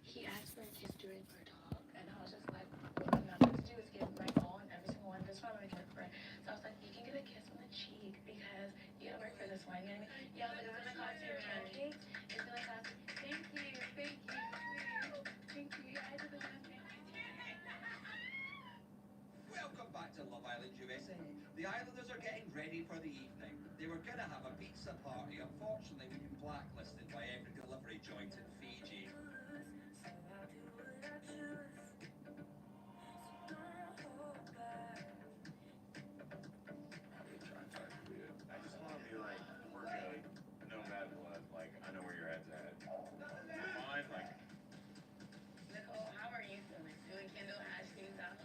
he asked for a kiss during our talk, and I was just like, what I'm not supposed to do is give my all and every single one. This one I'm gonna work for. So I was like, you can get a kiss on the cheek because you gotta work for this one. You know what I mean? Yeah, I was like, it's gonna cost you pancakes. It's gonna cost you. Thank you, thank you, thank you. I did the one thing. Welcome back to Love Island, USA. The Islanders are getting ready for the evening. They were going to have a pizza party. Unfortunately, we've been blacklisted by every delivery joint in Fiji. I just want to be like, we're good, no matter what. Like, I know where your head's at. You're fine. Like, Nicole, how are you feeling? Doing Kendall hashtags out?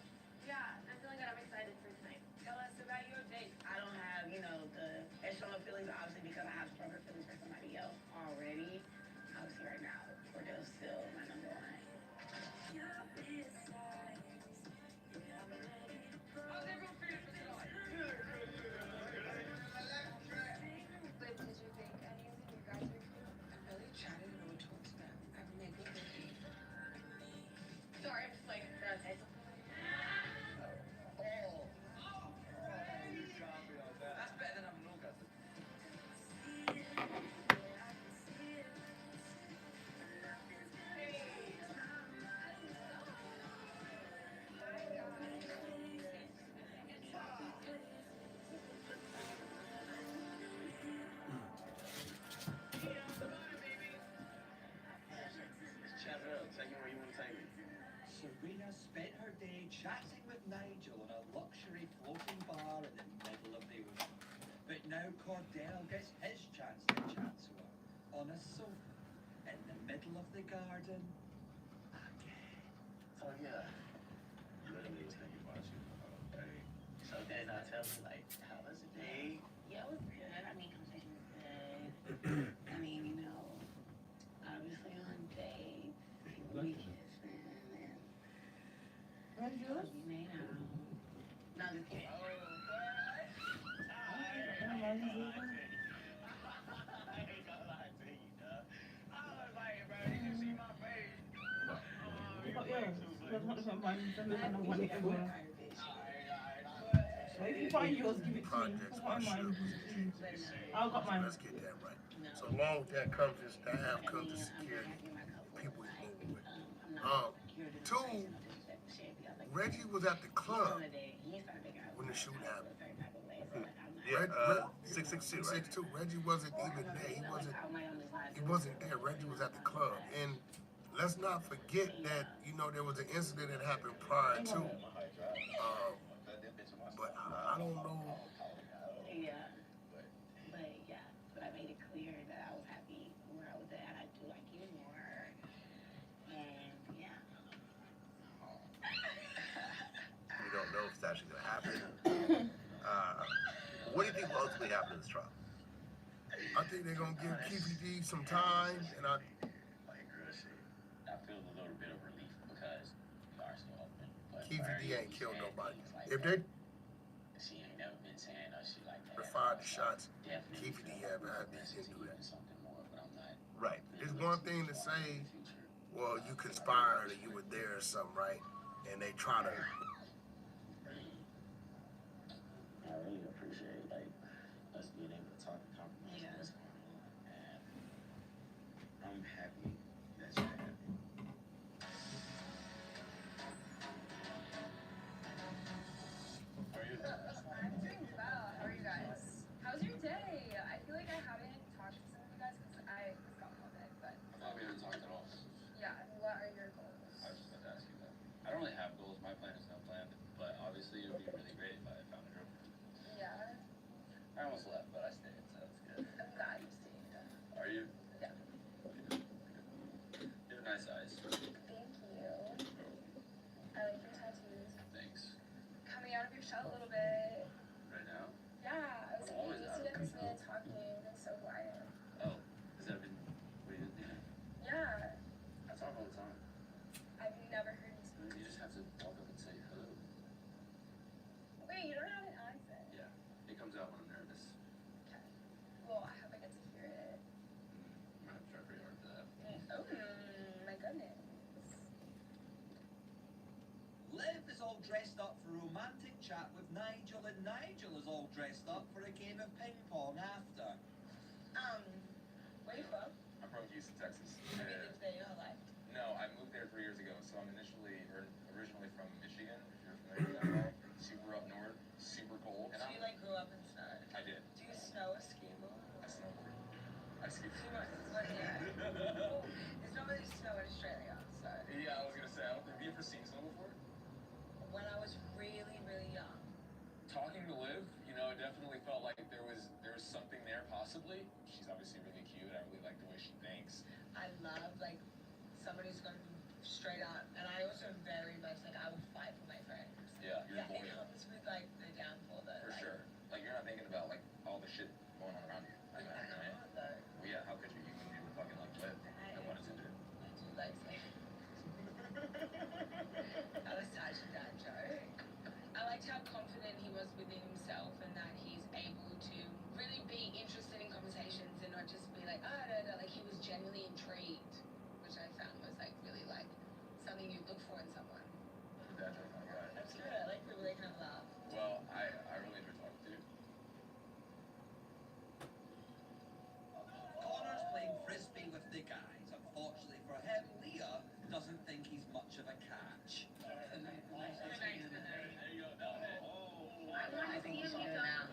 Yeah, I'm feeling good. I'm excited for tonight. Tell us about your date. I don't have, the extra feelings, obviously, because I have stronger feelings for somebody else already. Obviously, right now, Cordell's still my number one. How's everyone feeling for tonight? But did you think any of you guys were cute? I really chatted and no talks about. I've been good looking. Sorry, I'm just like, say something. That's better than having no guts. chat it up. Take me where you want to take me. Serena spent her day chatting with Nigel in a luxury floating bar in the middle of the ocean. But now Cordell gets his chance to chat to her on a sofa in the middle of the garden again. So yeah, literally was thinking about you. Okay. So then I tell me, like, how was the day? Yeah, it was good. I mean, conversation was good. I mean, obviously on dates, we kissing and we made out. No, just kidding. So if you find yours, give it to me. I got mine. Let's get that right. So along with that comes your staff, comes the security, people he's moving with. Two, Reggie was at the club when the shoot happened. Yeah, 662, right? 6'2". Reggie wasn't even there. He wasn't there. Reggie was at the club. And let's not forget that, there was an incident that happened prior to. But I don't know. Yeah. But I made it clear that I was happy where I was at. I do like you more. And yeah. We don't know if it's actually going to happen. What do you think will ultimately happen in this trial? I think they're going to give KVD some time. And I feel a little bit of relief because we are still open. But KVD ain't killed nobody. If they she ain't never been saying no shit like that. fired the shots, Definitely KVD haven't had these do that. something more, but I'm not. Right. It's one thing to say, well, you conspired or you were there or something, right? And they try to. I really appreciate us being able to talk and compromise what's going on, and I'm happy that you're happy. How are you? I'm doing well. How are you guys? How's your day? I feel like I haven't talked to some of you guys because I just got COVID, but I thought we haven't talked at all. yeah. What are your goals? I was just about to ask you that. I don't really have goals. My plan is no plan, but obviously it would be really great if I found a girlfriend. Yeah. I almost left, but I stayed, so that's good. I'm glad you stayed. Are you? Yeah. You have nice eyes. Thank you. I like your tattoos. Thanks. Coming out of your shell a little bit. Right now? Yeah. I was like, Always you out need to of get this control. man talking, and so who I am. Oh, has that been what you think? Yeah. I talk all the time. I've never heard you speak. You just have to walk up and say hello. Wait, you don't have an accent. Yeah, it comes out when I'm nervous. Okay. Well, I hope I get to hear it. I'm gonna try pretty hard for that. Oh, my goodness. Nigel and Nigel is all dressed up for a game of ping pong after. Where you from? I'm from Houston, Texas. Have you lived there your whole life? No, I moved there 3 years ago. So I'm originally from Michigan, if you're familiar with that way. Super up north, super cold. And So you like grew up in snow? I did. Do you snow or ski more? I snowboard. I ski. Too much. Well, yeah. Well, there's not really snow in Australia, so. Yeah, I was gonna say, have you ever seen snow before? When I was really, really young. Talking to Liv, it definitely felt like there was something there possibly. She's obviously really cute. I really like the way she thinks. I love like somebody who's gonna be straight up, and I also very much like I will fight for my friends. Yeah, you're Yeah, it loyal. comes with like the downfall though. For like, sure. Like you're not thinking about like all the shit going on around you. I can't though. Well, yeah, how could you? You can do fucking like Liv. No pun intended. I do like saying. That was such a dad joke. I liked how confident he was within himself and that he's able to really be interested in conversations and not just be like, oh, no, no, like he was genuinely intrigued, which I found was like really like something you look for in someone. Dad joke, my guy. That's good. I like people they kind of laugh. Well, I really enjoy talking to you. Connor's playing frisbee with the guys. Unfortunately for him, Leah doesn't think he's much of a catch. I think you should go now.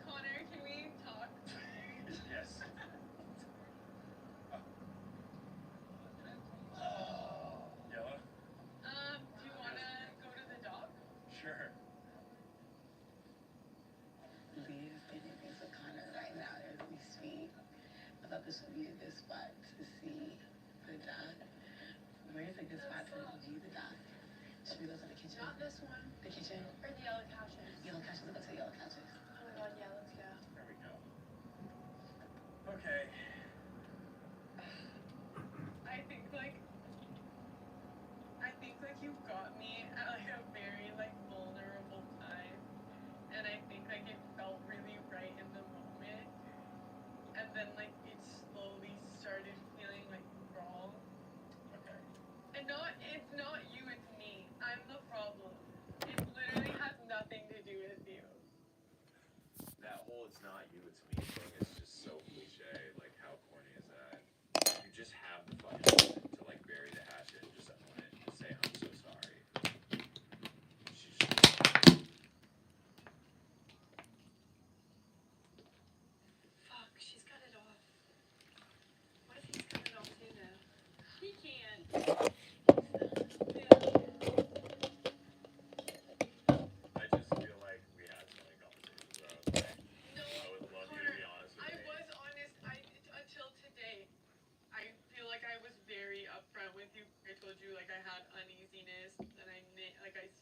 Connor, can we talk? Yes. Yellow? Do you want to go to the dock? Sure. Leah is getting things with Connor right now as we speak. I thought this would be a good spot to see the dock. Where's a good spot to view the dock? Should we go to the kitchen? Not this one. The kitchen? Or the yellow couches. Yellow couches. Let's go to the yellow couches. Oh my god, yeah, let's go. There we go. Okay. I think you got me at like a very like vulnerable time, and I think like it felt really right in the moment, and then like it slowly started feeling like wrong. Okay. And it's not you, it's me. I'm the problem. It literally has nothing to do with you. That whole "it's not you, it's me" thing is just so cliche. Like, how corny is that? You just have the fucking moment to like bury the hatchet and just own it and just say, "I'm so sorry." She just. Fuck, she's got it off. What if he's got it off too, though? He can't. I just feel like we had so many conversations where I was like, No, I would love you to be honest with I me. was honest. Until today, I feel like I was very upfront with you. I told you like I had uneasiness, and I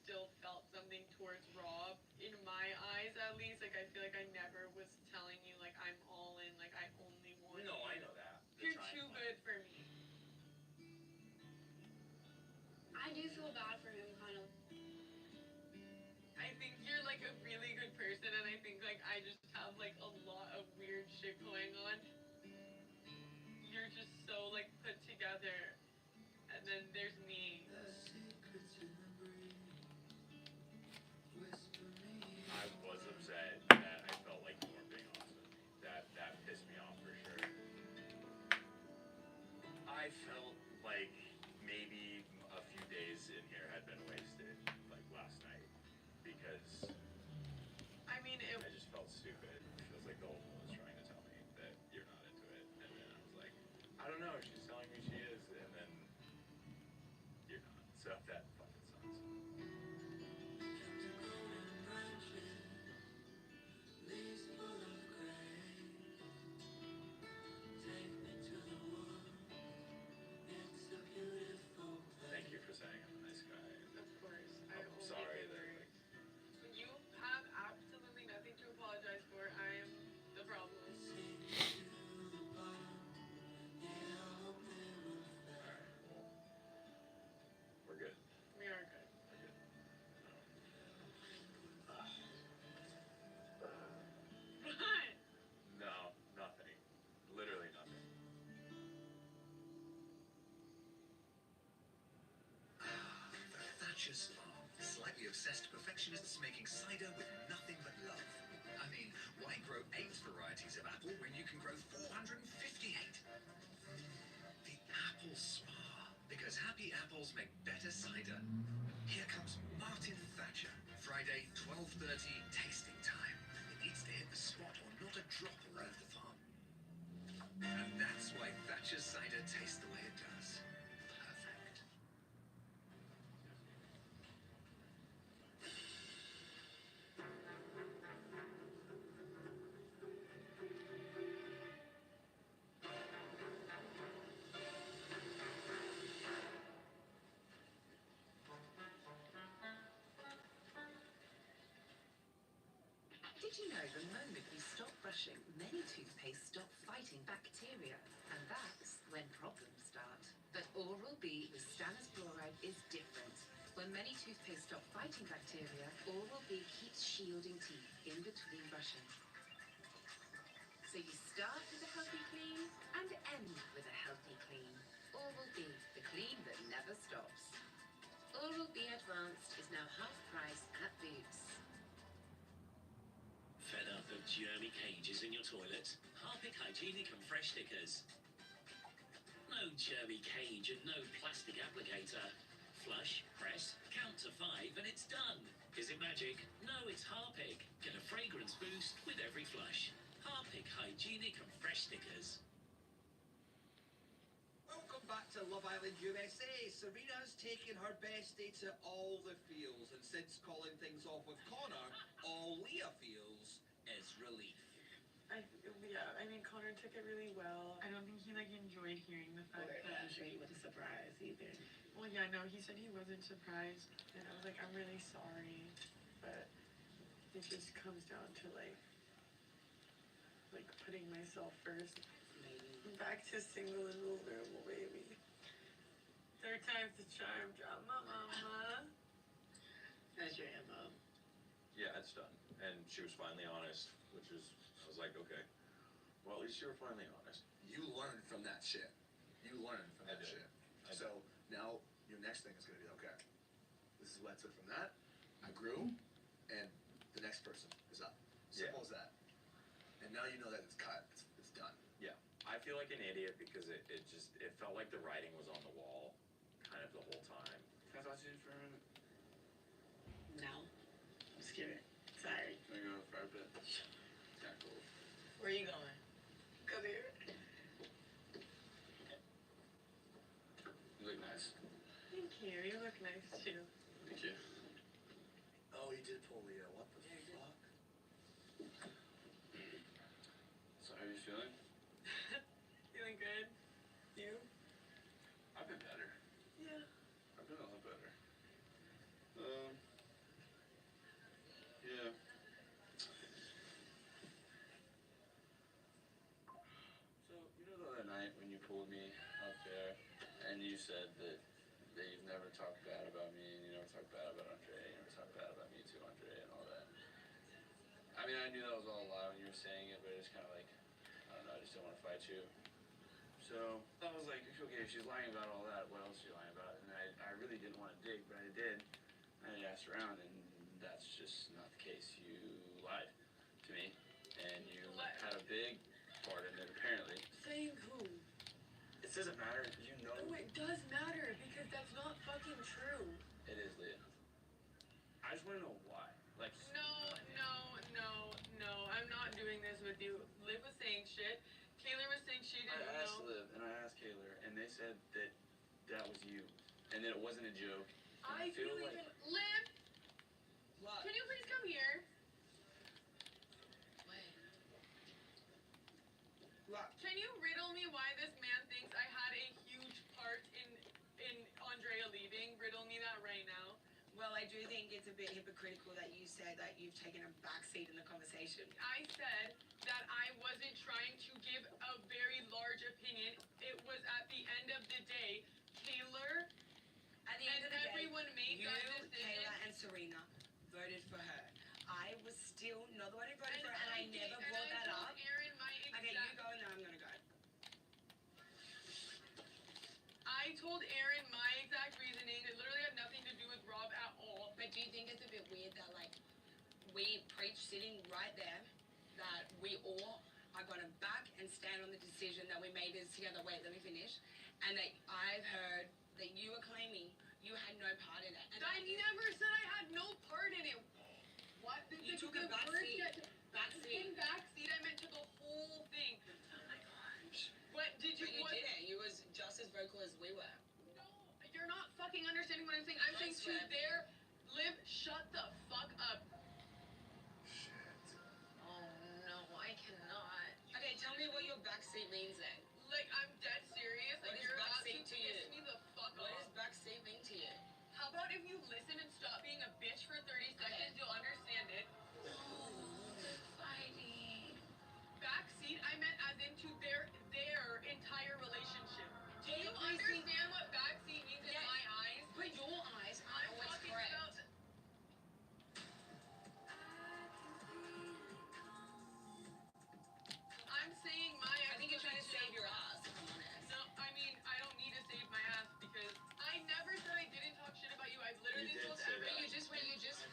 still felt something towards Rob. In my eyes, at least, like I feel like I never was telling you like I'm all in. Like I only want. No, you. I know that. The You're trying too plan. good for me. I do feel bad for him, kind of. I think you're like a really good person, and I think like I just have like a lot of weird shit going on. You're just so like put together, and then there's me. I was upset that I felt like you weren't being honest with me. That pissed me off for sure. I felt like maybe a few days in here had been wasted, like last night, because I mean, I just felt stupid. It feels like the old woman was trying to tell me that you're not into it, and then I was like, I don't know. She's telling me she is, and then you're not. So that fucking sucks. Thank you for saying I'm a nice guy. of course, I I'm only sorry favor. that like, You have absolutely nothing to apologize for. I am the problem. alright, well, we're good. obsessed perfectionists making cider with nothing but love. I mean, why grow 8 varieties of apple when you can grow 458? The apple spa. Because happy apples make better cider. Here comes Martin Thatcher. Friday, 12:30, tasting time. It needs to hit the spot or not a drop will leave the farm. And that's why Thatcher's cider tastes the way it does. Perfect. Did you know the moment you stop brushing, many toothpaste stop fighting bacteria? And that's when problems start. But Oral-B with stannous fluoride is different. When many toothpaste stop fighting bacteria, Oral-B keeps shielding teeth in between brushing. So you start with a healthy clean and end with a healthy clean. Oral-B, the clean that never stops. Oral-B Advanced is now half price at Boots. Fed up of germy cages in your toilet? Harpic Hygienic and Fresh Stickers. No germy cage and no plastic applicator. Flush, press, count to 5 and it's done. Is it magic? No, it's Harpic. Get a fragrance boost with every flush. Harpic Hygienic and Fresh Stickers. Welcome back to Love Island USA. Serena's taken her bestie to all the feels, and since calling things off with Connor, all Leah feels is relief. I mean, Connor took it really well. I don't think he enjoyed hearing the fact Well, that. I'm sure he wasn't surprised either. Well, yeah, no, he said he wasn't surprised, and I was like, I'm really sorry, but it just comes down to putting myself first. Maybe. Back to single and vulnerable, baby. Third time's the charm, drama, mama. That's your MO. Yeah, it's done. And she was finally honest, which is, I was like, okay. Well, at least you were finally honest. You learned from that shit. You learned from I that did. shit. I So now your next thing is going to be, okay, this is what I took from that. I grew, and the next person is up. Simple as that. And now you know that it's cut. It's done. Yeah. I feel like an idiot because it felt like the writing was on the wall kind of the whole time. Can I talk to you for a minute? No. I'm scared. Sorry. Can I go for a bit? Yeah, cool. Where are you going? Come here. You look nice. Thank you. You look nice too. Thank you. Oh, you did pull Leah. What the fuck? So how are you feeling? Feeling good. You? I've been better. Yeah. I've been a lot better. Yeah. So, you know the other night when you pulled me up there and you said that you've never talked bad about me and you never talked bad about Andre, you never talked bad about me too, Andre, and all that. I mean, I knew that was all a lie when you were saying it, but it's kind of like, I don't know, I just didn't want to fight you. So I was like, okay, if she's lying about all that, what else is she lying about? And I really didn't want to dig, but I did. I asked around, and that's just not the case. You lied to me, and you had a big part in it, apparently. Saying who? It doesn't matter. You know. No, it does matter because that's not fucking true. It is, Leah. I just want to know why. Like. No. I'm not doing this with you. Liv was saying shit. Kaylor was saying she didn't know. I asked Liv and I asked Kaylor, and they said that that was you, and that it wasn't a joke. I feel like... Liv! What? Can you please come here? What? Can you riddle me why this man thinks I had a huge part in Andrea leaving? Riddle me that right now. Well, I do think it's a bit hypocritical that you said that you've taken a backseat in the conversation. I said that I wasn't trying to give a very large opinion. It was at the end of the day, Kaylor At the end of the day, everyone made you, that decision. Kayla, and Serena voted for her. I was still not the one who voted for her, and I never brought that up. Aaron my exact... Okay, you go, and then I'm gonna go. I told Aaron my exact reasoning. It literally had nothing to do with Rob at all. But do you think it's a bit we preached sitting right there that we all are going to back and stand on the decision that we made this together. Wait, let me finish. And that I've heard that you were claiming you had no part in it. And I never said I had no part in it. What? You took a back seat. In backseat, I meant to the whole thing. Oh my gosh. What did you? But you didn't. You was just as vocal as we were. No, you're not fucking understanding what I'm saying. I'm saying to there, Liv, shut the fuck up. Shit. Oh no, I cannot. Okay, tell me what your backseat means then. Like, I'm dead serious. What Like, is you're about to backseat to you? piss me the fuck What off. does backseat mean to you? How about if you listen and stop being a bitch for 30 seconds, you'll understand it. Fighting. Backseat, I meant as into their entire relationship. Do you Everything- understand what backseat means in Yes. my eyes? But your eyes I'm aren't always talking correct. about. I'm saying my. I think you're trying to save your ass, if I'm honest. No, I mean, I don't need to save my ass because I never said I didn't talk shit about you. I've literally You did told say everyone. But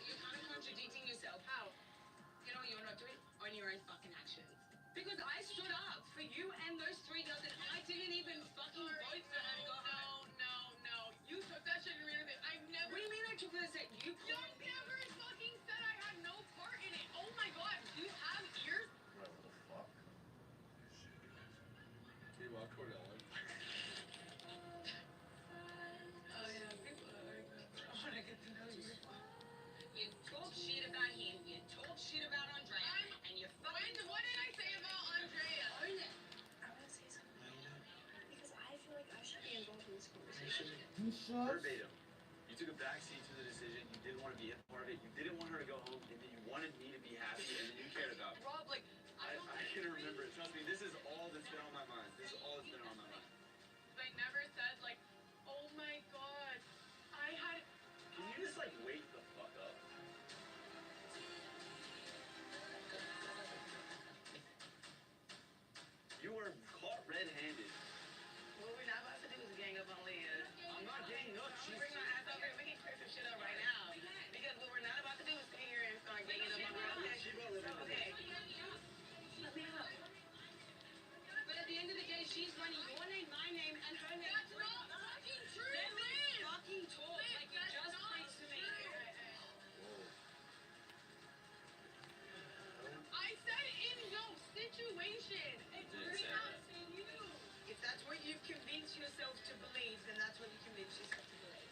you're kind of contradicting yourself. How? You know, you're not doing on your own fucking actions. Because I stood up for you and those 3 girls, and I didn't even fucking vote for her to go home. No. You took that shit and ran with it. I've never. What do you mean I took this? You I never fucking said I had no part in it. Oh my god, do you have ears? What the fuck? Meanwhile, Cordell. Oh yeah, people are like that. I want to get to know you. You talk shit about him, you talk shit about Andrea, and you fucking. What did I say about Andrea? Own it. I want to say something. Because I feel like I should be involved in this conversation. Verbatim. You took a backseat to the decision. You didn't want to be a part of it. You didn't want her to go home, and then you wanted me to be happy, and then you cared about me. Rob, like, I don't. I can remember it. Trust me, this is all that's been on my mind. This is all that's been on my mind. I never said like, oh my god, I had. Can you just like wake the fuck up? You were caught red-handed. What we're not about to do is gang up on Leah. I'm not ganging up. She's bring my ass over here. We can clear some shit up right now. Because what we're not about to do is sit here and start ganging up on her. Okay. She will live in Okay. Let me out. But at the end of the day, she's running your name, my name, and her name. That's not fucking true. Let me Liz. fucking talk. Liz, Like you that's just not preached to me. I said in no situation. It's did really say not that. saying you. If that's what you've convinced yourself to believe, then that's what you convince yourself to believe.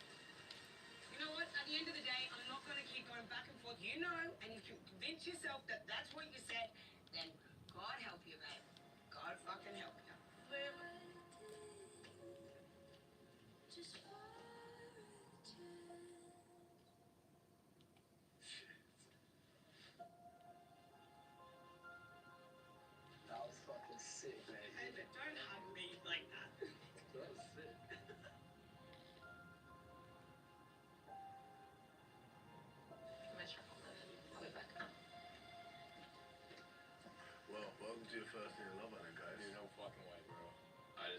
You know what? At the end of the day, I'm not going to keep going back and forth. You know, and you can convince yourself that that's what you said, then God help you, babe. God fucking help you. Liv. That was fucking sick, man. And don't hug me like that. That was sick. I'll be back. Well, welcome to your first day of love, guys. Dude, no fucking way, bro. I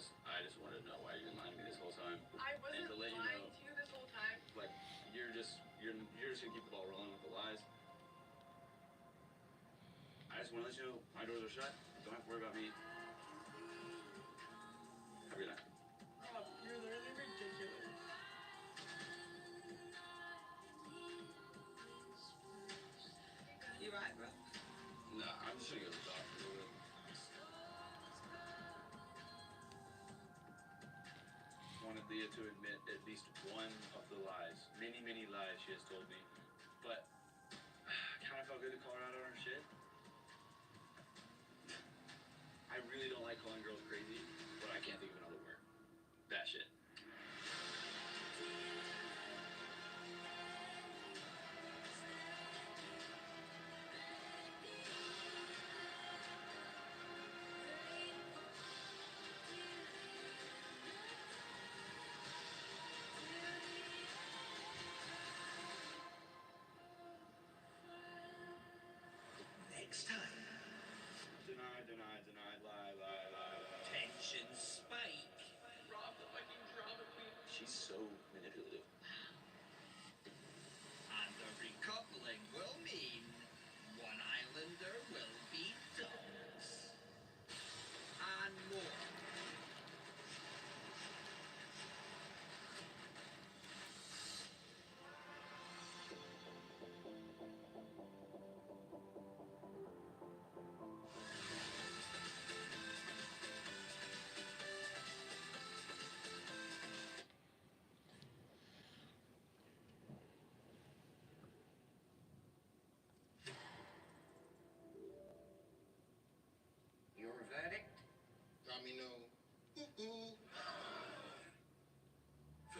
just wanted to know why you've been lying to me this whole time. I wasn't to let you lying know- to you this whole time. Like you're just gonna keep the ball rolling with the lies. I just want to let you know my doors are shut. Don't have to worry about me. Have a good night. Rob, you're literally ridiculous. You right, bro? Nah, I'm just gonna go to the doctor. Wanted Leah to admit at least one of the lies, many lies she has told me, but kind of felt good to call her out on her shit. I really don't like calling girls crazy, but I can't think of another word. That shit. Next time. Deny, lie. Tension.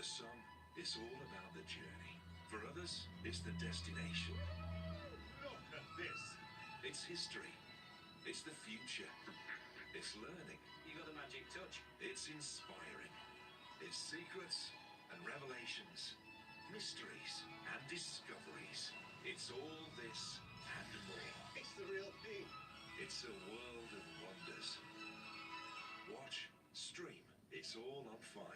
For some, it's all about the journey. For others, it's the destination. Look at this. It's history. It's the future. It's learning. You got the magic touch. It's inspiring. It's secrets and revelations, mysteries and discoveries. It's all this and more. It's the real thing. It's a world of wonders. Watch, stream. It's all on 5.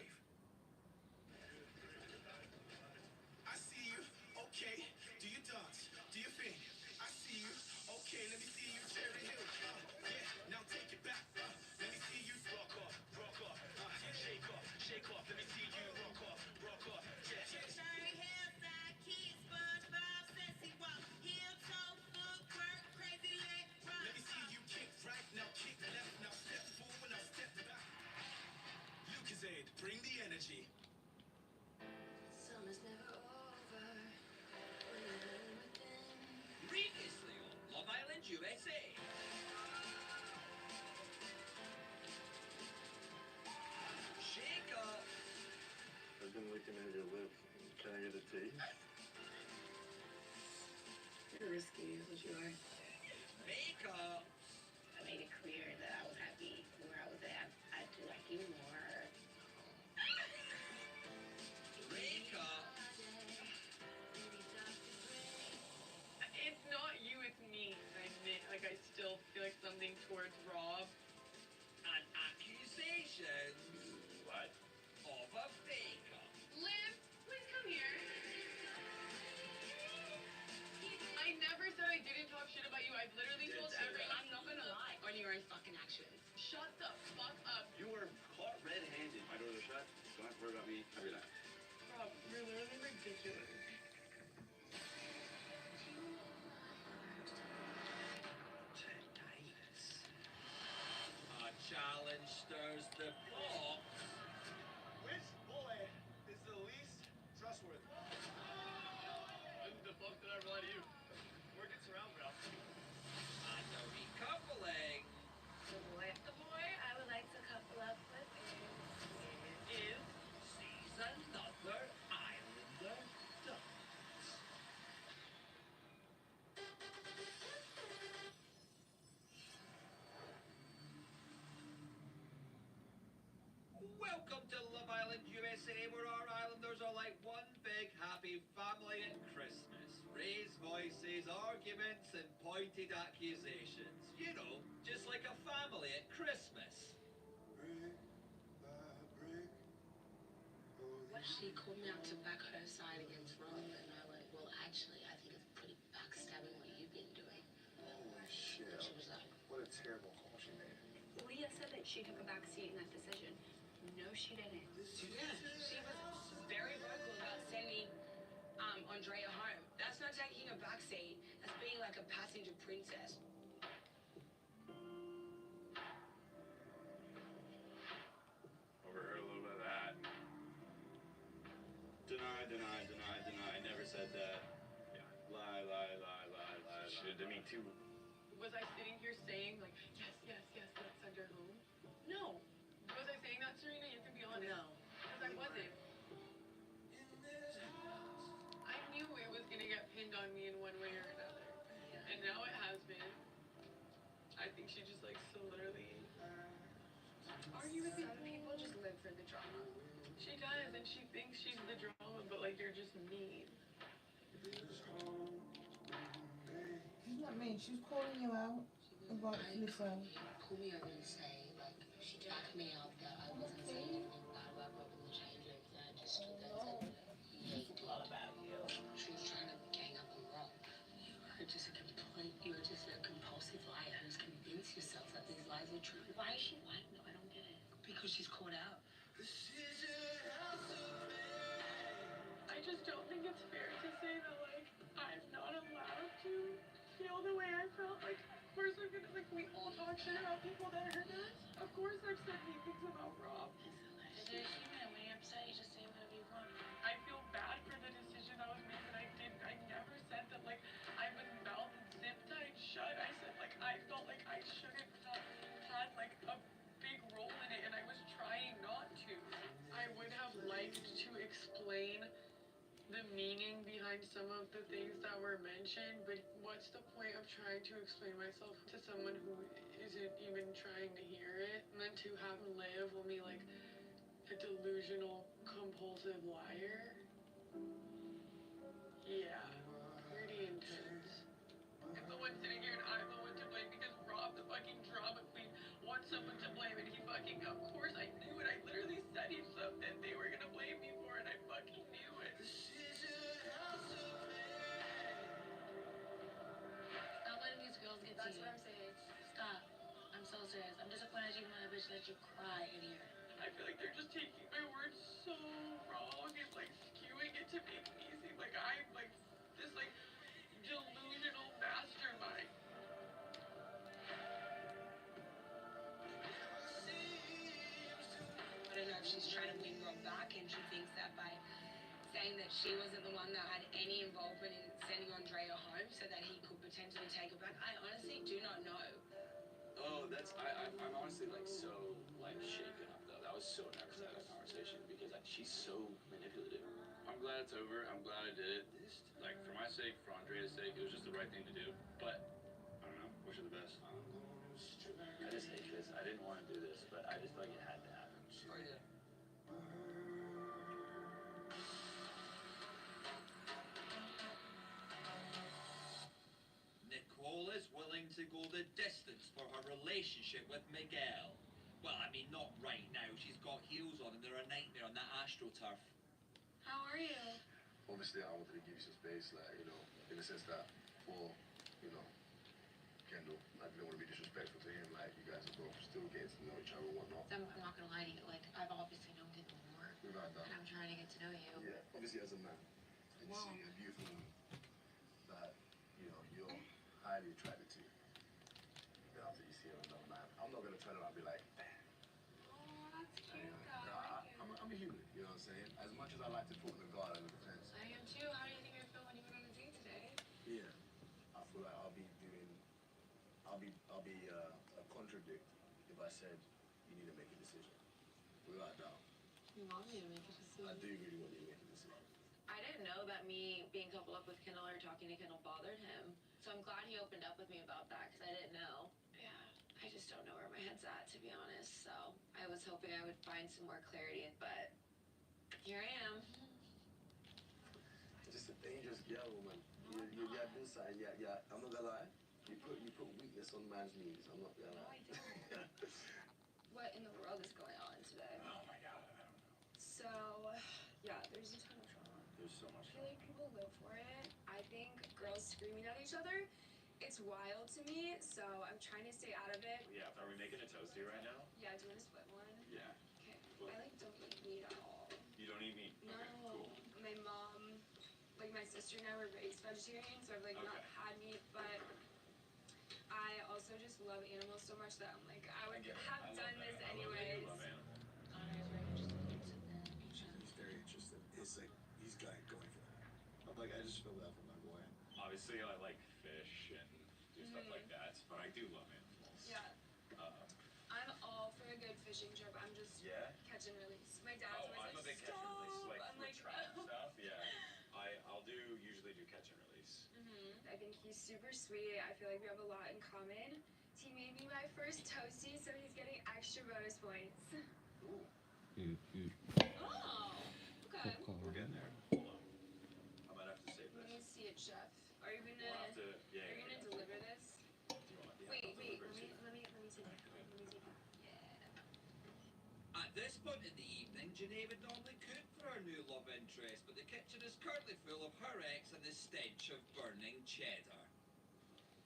I see you. Okay. Do you dance? Do you think? I see you. Okay, let me see you. Cherry Hill. Yeah. Now take it back. Let me see you rock off. Rock off. Shake off. Shake off. Let me see you rock off. Rock off. Yeah. Cherry Hill, sidekick, SpongeBob, sassy walk, heel toe, footwork, crazy leg rock. Let me see you kick right. Now kick left. Now step forward. Now step back. Lucasade, bring the energy. Summer's never over when you're home with them. Previously on Love Island USA. Shake up. I've been looking at your lips. Can I get a taste? You're risky, is what you are. Make up. I made it clear that I was happy where I was at. I do like you more. Make up. It's not you, it's me. I admit, like, I still feel like something towards Rob. An accusation. What? Of a faker. Liv, please come here. I never said I didn't talk shit about you. I've literally Did told say everyone. that. I'm not gonna lie on your own fucking actions. Shut the fuck up. You were caught red-handed. My doors are shut. Don't have to worry about me every night. Rob, you're literally ridiculous. A challenge stirs the pot. Which boy is the least trustworthy? When the fuck did I lie to you? Work gets around, bro. And a recoupling. The boy I would like to couple up with Is Sees another Islander dance. Welcome to Love Island USA, where our islanders are like one big happy family at Christmas. Raised voices, arguments, and pointed accusations. You know, just like a family at Christmas. Brick by brick. Well, she called me out to back her side against Rob, and I went, well, actually, I think it's pretty backstabbing what you've been doing. Holy shit. And she was like, What a terrible call she made. Leah said that she took a back seat in that decision. No, she didn't. Yeah, she was very vocal about sending Andrea home. That's not taking a backseat. That's being like a passenger princess. Overheard a little bit of that. Deny. Never said that. Yeah. Lie. She did to me too. was I sitting here saying like, yes, let's send her home? No. Was I saying that, Serena? You can be honest. no. Because I wasn't. I knew it was gonna get pinned on me in one way or another. Yeah. And now it has been. I think she just likes to literally argue with me. Some people just live for the drama. She does, and she thinks she's the drama, but like you're just mean. She's not mean. She's calling you out about Lisa. Pull me over and say, like, she backed me up that I wasn't saying anything bad about Rob in the change rooms, and I just stood there and said, yeah, you do all about you. She was trying to gang up on Rob. You're just a compulsive liar who's convinced yourself that these lies are true. Why is she lying though? I don't get it. Because she's caught out. I just don't think it's fair to say that like I'm not allowed to feel the way I felt. Like, of course I'm gonna like we all talk shit about people that hurt us. Of course I've said mean things about Rob. But you're human. When you're upset, you just say whatever you want. I feel bad for the decision that was made, but I didn't. I never said that like I was mouth zip tied shut. I said like I felt like I shouldn't have had like a big role in it, and I was trying not to. I would have liked to meaning behind some of the things that were mentioned, but what's the point of trying to explain myself to someone who isn't even trying to hear it? And then to have him label me like a delusional, compulsive liar? Yeah, pretty intense. I'm the one sitting here and I'm the one to blame because Rob, the fucking drama queen, wants someone to blame and he fucking, of course I knew it. I literally studied stuff that they were gonna blame me for and I fucking knew it. Stop letting these girls get to That's you. what I'm saying. Stop. I'm so serious. I'm disappointed you want a bitch let you cry in here. I feel like they're just taking my words so wrong and like skewing it to make me seem like I'm like this like delusional mastermind. I don't know if she's trying to win Rob back and she thinks that by saying that she wasn't the one that had any involvement in sending Andrea home so that he could potentially take her back. I honestly do not know. Oh, I'm honestly like so like shaken up though. I was so nervous to have that conversation because she's so manipulative. I'm glad it's over. I'm glad I did it. Like for my sake, for Andrea's sake, it was just the right thing to do. But I don't know. Wish her the best. I just hate this. I didn't want to do this, but I just feel like it had to happen. Oh yeah. Nicole is willing to go the distance for her relationship with Miguel. Well, I mean, not right now. She's got heels on and they're a nightmare on that AstroTurf. How are you? Obviously, I wanted to give you some space, like, you know, in the sense that for, you know, Kendall, I didn't want to be disrespectful to him. Like, you guys are both still getting to know each other and whatnot. I'm not gonna lie to you. Like, I've obviously known him more. Without that. And I'm trying to get to know you. Yeah, obviously as a man, and you Wow. see a beautiful woman that, you know, you're highly attracted to. Then after you see another man, I'm not gonna turn around and be like, Oh, that's cute, I'm a human, you know what I'm saying? As much as I like to put in the guard and the defense. I am too. How do you think I feel when you went on a date today? Yeah, I feel like I'll be a contradict if I said you need to make a decision. Without a doubt. You want me to make a decision? I do really want you to make a decision. I didn't know that me being coupled up with Kendall or talking to Kendall bothered him. So I'm glad he opened up with me about that because I didn't know. Yeah, I just don't know where my head's at, to be honest. So I was hoping I would find some more clarity, but here I am. Just a dangerous girl, woman. You're doing something. Yeah. I'm not gonna lie. You put weakness on man's knees. I'm not gonna lie. No, I don't. What in the world is going on today? Oh my god, I don't know. So, yeah, there's a ton of drama. There's so much. I feel like people live for it. I think girls screaming at each other, it's wild to me, so I'm trying to stay out of it. Yeah, are we making a toasty right now? Yeah, do you want to split one? Yeah. Okay. Well, I like don't eat meat at all. you don't eat meat? No. Okay, cool. My mom, like my sister and I were raised vegetarian, so I've like not Okay. had meat, but I also just love animals so much that I'm like, I would have done this anyways. I love animals. He's very interested. It's like he's going for that. I'm like, I just feel that for my boy. Obviously, I like fish and do stuff like that, but I do love animals. Yeah. I'm all for a good fishing trip. I'm just Yeah? catch and release. My dad's Oh, always I'm a like, big catch and release, stop. like I'm with like, trap no. stuff. Yeah, I'll usually do catch and release. I think he's super sweet. I feel like we have a lot in common. He made me my first toasty, so he's getting extra bonus points. Ooh, Oh, okay. we're getting there. Hold on. I might have to save Let me this. see it, chef. Are you We'll gonna? have to. Yeah. Are you gonna deliver this? Do you want? Yeah, Wait. I'll deliver it to you. Let me take it. Let me take it. Yeah. At this point in the evening, Janae would normally cook for her new love interest, but the kitchen is currently full of her ex and the stench of burning cheddar.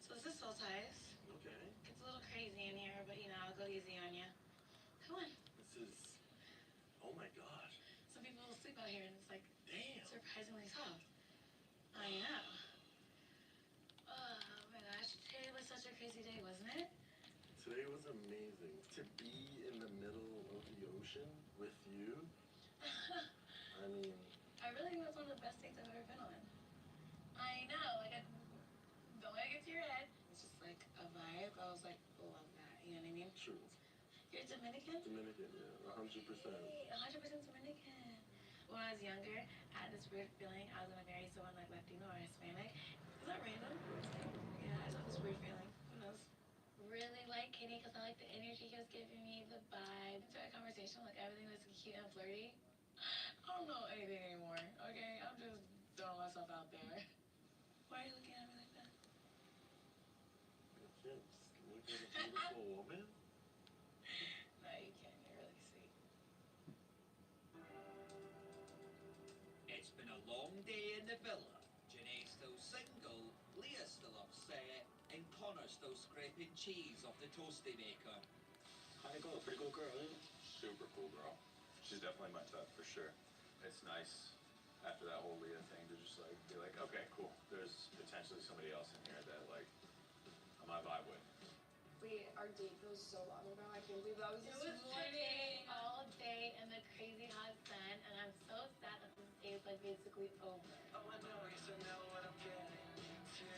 So this is so nice. Okay. It's a little crazy in here, but you know, I'll go easy on you. Come on. This is. Oh my gosh. Some people sleep out here and it's like Damn. surprisingly soft. I know. Oh my gosh, today was such a crazy day, wasn't it? Today was amazing. To be in the middle of the ocean with you. I mean, I really think that's one of the best dates I've ever been on. I know, like, don't let it get to your head. It's just like a vibe. I was like, love that. You know what I mean? true. You're Dominican? Dominican, yeah, 100%. Hey, 100% Dominican. when I was younger, I had this weird feeling I was gonna marry someone like Latino or Hispanic. Is that random? Yeah, I just have this weird feeling. Who knows? Really like Kenny because I like the energy he was giving me, the vibe. Into a conversation, like everything was cute and flirty. I don't know anything anymore, okay? I'm just throwing myself out there. Why are you looking at me like that? Just look at a beautiful woman. No, you can't. You're really sweet. It's been a long day in the villa. Janae's still single, Leah's still upset, and Connor's still scraping cheese off the toasty maker. How'd it go? Pretty cool girl, isn't it? Super cool girl. She's definitely my type for sure. It's nice after that whole Leah thing to just like be like, okay, cool. There's potentially somebody else in here that like I'm on vibe with. Wait, our date feels so long ago. I can't believe that was It this was morning. all day in the crazy hot sun, and I'm so sad that this day is like basically over. Oh, I know you should know what I'm getting into.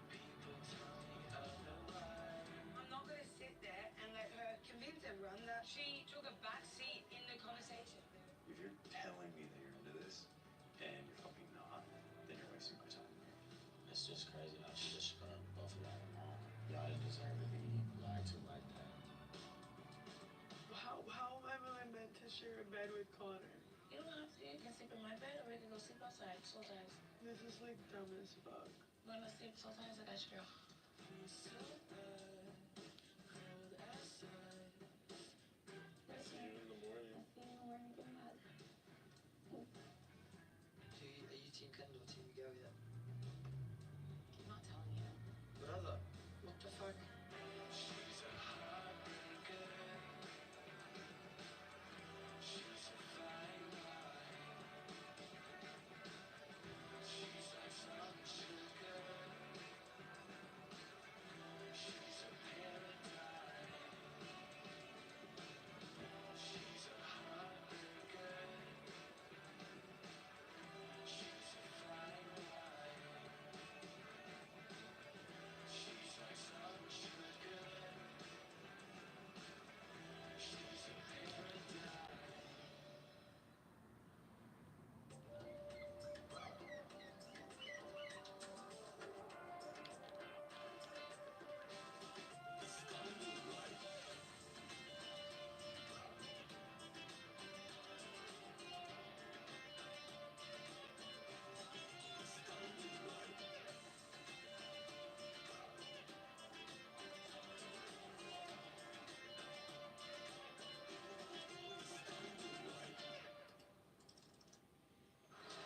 People tell me otherwise. I'm not gonna sit there and let her convince everyone that she took a back seat in the conversation. If you're telling me that you're into this and you're fucking not, then you're wasting my time. It's just crazy how she just screwed both of y'all wrong. Y'all didn't deserve to be lied to like that. How am I meant to share a bed with Connor? You don't have to. You can sleep in my bed, or we can go sleep outside. Soul ties. This is like dumb as fuck. We're gonna sleep soul ties. I got you, girl. See you in the morning. See you in the morning. Give me a hug. Are you team Kendall, team Miguel yet? I'm not telling you. Brother. What the fuck?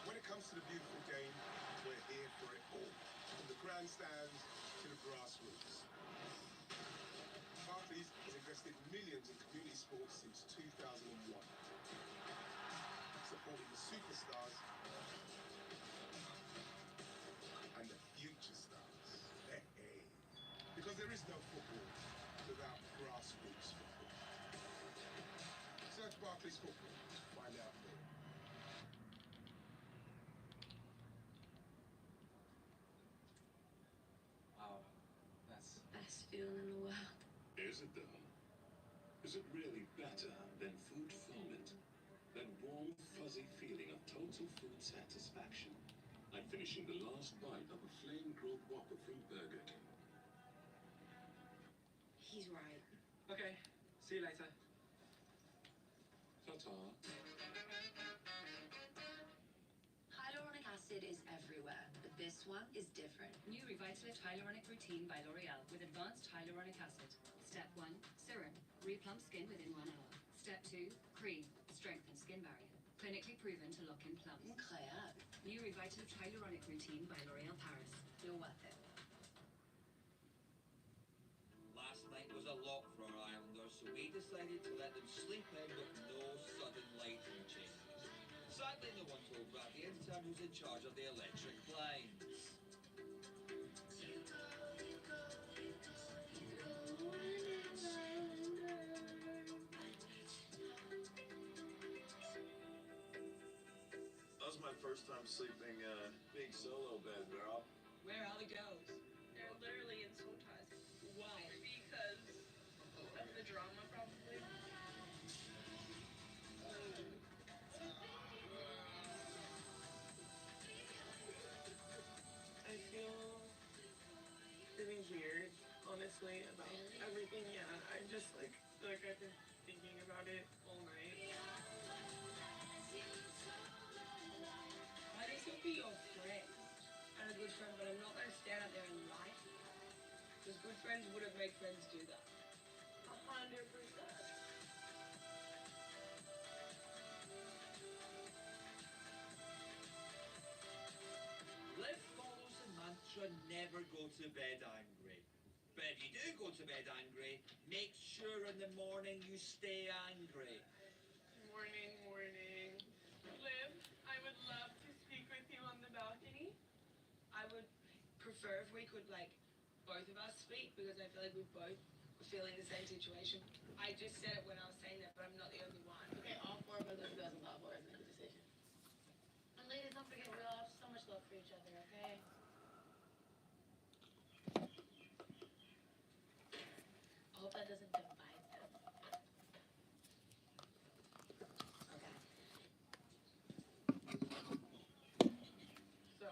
When it comes to the beautiful game, we're here for it all. From the grandstands to the grassroots. Barclays has invested millions in community sports since 2001. Supporting the superstars and the future stars. Hey, hey. Because there is no football without grassroots football. Search Barclays Football to find out more. Wow, that's Best feeling in the world. Is it though? Is it really better than food fulfillment? That warm, fuzzy feeling of total food satisfaction. Like finishing the last bite of a flame-grilled Whopper from Burger King. He's right. Okay, see you later. Ta-ta. Hyaluronic acid is everywhere, but this one is different. New Revitalift Hyaluronic Routine by L'Oreal with advanced hyaluronic acid. Step 1, serum. Replump skin within 1 hour. Step 2, cream. Strengthen skin barrier. Clinically proven to lock in plumps. Incroyable. New Revitalift Hyaluronic Routine by L'Oreal Paris. You're worth it. Last night was a lot for our Islanders, so we decided to let them sleep in with no sudden lighting changes. Sadly, no one told Brad the intern who's in charge of the electric blinds. That was my first time sleeping big solo bed, girl. Where are the girls? They're literally in soul ties. Why? Because of the drama, probably. friend, but I'm not going to stand up there and lie to you. Because good friends wouldn't make friends do that. 100%. Liv follows the mantra never go to bed angry. But if you do go to bed angry, make sure in the morning you stay angry. Morning, morning. Liv, I would love to speak with you on the balcony. I would prefer if we could, like, both of us speak because I feel like we both feel in the same situation. I just said it when I was saying that, but I'm not the only one. Okay, all four of us are girls and all four of us make a decision. And ladies, don't forget, we all have so much love for each other, okay? I hope that doesn't divide them. Okay. So,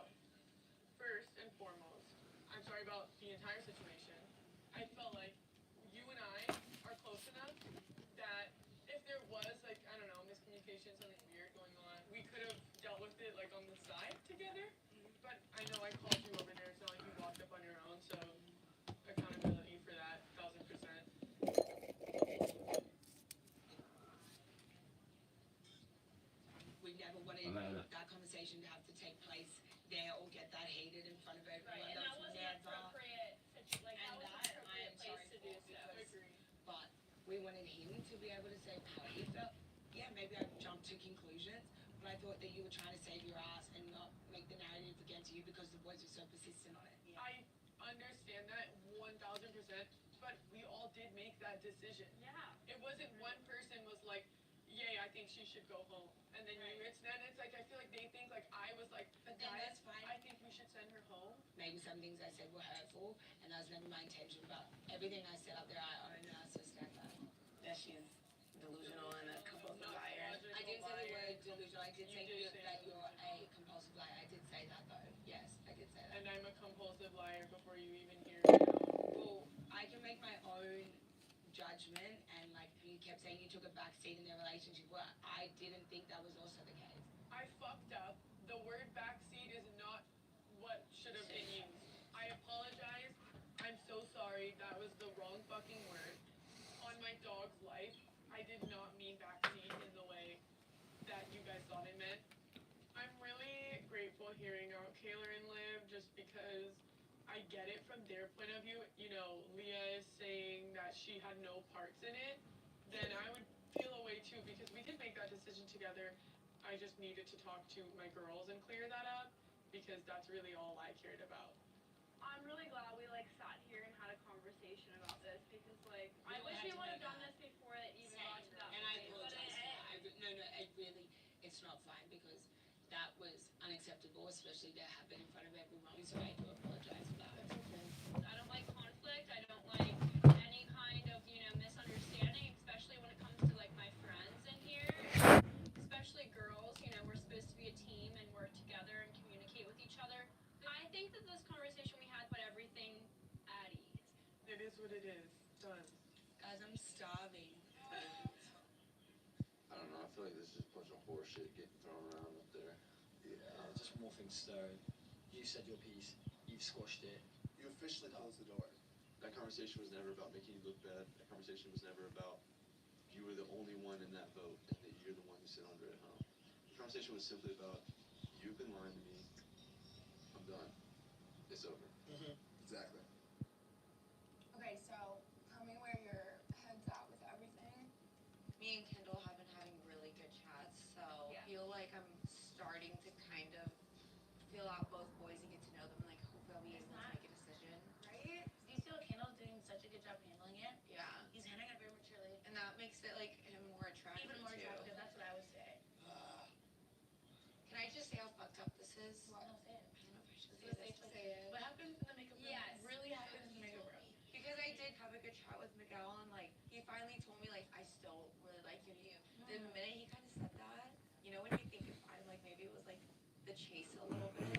first and foremost, I'm sorry about the entire situation. I felt like you and I are close enough that if there was, like, I don't know, miscommunication, something weird going on, we could have dealt with it, like, on the side together. But I know I called you over there. It's not like you walked up on your own, so accountability for that, 1000%. We never wanted that conversation to have to take place there or get that hated in front of everyone. Right, and that wasn't never. appropriate. Like, that And wasn't that an I am appropriate sorry place to for do so. because, but we wanted him to be able to say how he felt. Yeah, maybe I jumped to conclusions, but I thought that you were trying to save your ass and not make the narrative against you because the boys were so persistent on it. Yeah. I understand that 1000%, but we all did make that decision. Yeah. It wasn't one person was like, yay, I think she should go home. And then Right. it's like, I feel like they think like I was like, But then guys, that's fine. I think we should send her home. Maybe some things I said were hurtful, and that was never my intention, but everything I said up there, I own and I still stand by. That she's delusional and a compulsive liar. I didn't say the word delusional. I did You say did say that it. you're a compulsive liar. I did say that though. Yes, I did say that. And I'm a compulsive liar before you even hear it out. Well, I can make my own judgment, and like you kept saying you took a back seat in their relationship. Well, I didn't think that was also the case. I fucked up. The word backseat is not what should have been used. I apologize. I'm so sorry. That was the wrong fucking word. On my dog's life, I did not mean backseat in the way that you guys thought it meant. I'm really grateful hearing out Kayla and Liv just because I get it from their point of view. You know, Leah is saying that she had no parts in it. Then I would feel a way too because we did make that decision together. I just needed to talk to my girls and clear that up because that's really all I cared about. I'm really glad we like sat here and had a conversation about this because like I wish we would have done this before it even got to that And I point. But apologize for that. No, it really, it's not fine because that was unacceptable, especially to happen in front of everyone. So I do apologize for that. I don't like conflict. I don't like any kind of, misunderstanding, especially when it comes to like my friends in here. Especially girls, we're supposed to be a team and work together and communicate with each other. I think that this conversation we had put everything at ease. It is what it is. Done. Guys, I'm starving. I don't know. I feel like this is a bunch of horse shit getting thrown around up there. Yeah, just more things stirring. You said your piece. You've squashed it. You officially closed the door. That conversation was never about making you look bad. That conversation was never about you were the only one in that vote and that you're the one who sit under it, huh? The conversation was simply about you've been lying to me. I'm done. It's over. Exactly. Okay, so tell me where your head's at with everything. Me and Kendall have been having really good chats, so I feel like I'm starting to kind of feel out both boys and get to know them and like hopefully I'll be able to make a decision. Right? Do you feel like Kendall's doing such a good job handling it? Yeah. He's handling it very maturely. And that makes it like him more attractive. Even more too. attractive, that's what I would say. Can I just say how fucked up this is? No, say it. I don't know if I should This say is this. safe to say it. What happens in the makeup room? Yes. Really happens in the makeup room. Because I did have a good chat with Miguel and like he finally told me like I still really like you. The minute he kind of said that, when you think of I like maybe it was like the chase a little bit.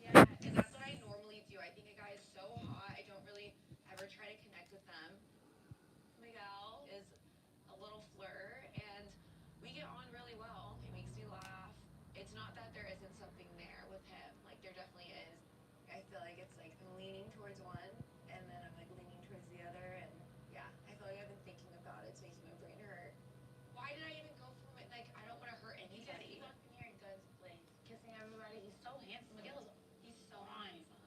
Yeah. And that's what I normally do. I think a guy is so hot. I don't really ever try to connect with them. Miguel Is a little flirt and we get on really well. He makes me laugh. It's not that there isn't something there with him. Like there definitely is. I feel like it's like I'm leaning towards one and then I'm like leaning towards the other, and yeah, I feel like I've been thinking about it. It's making my brain hurt. Why did I even go for it? Like, I don't want to hurt anybody. Because he walked in here in guns blazing, kissing everybody. He's so handsome. Miguel's, he's so handsome.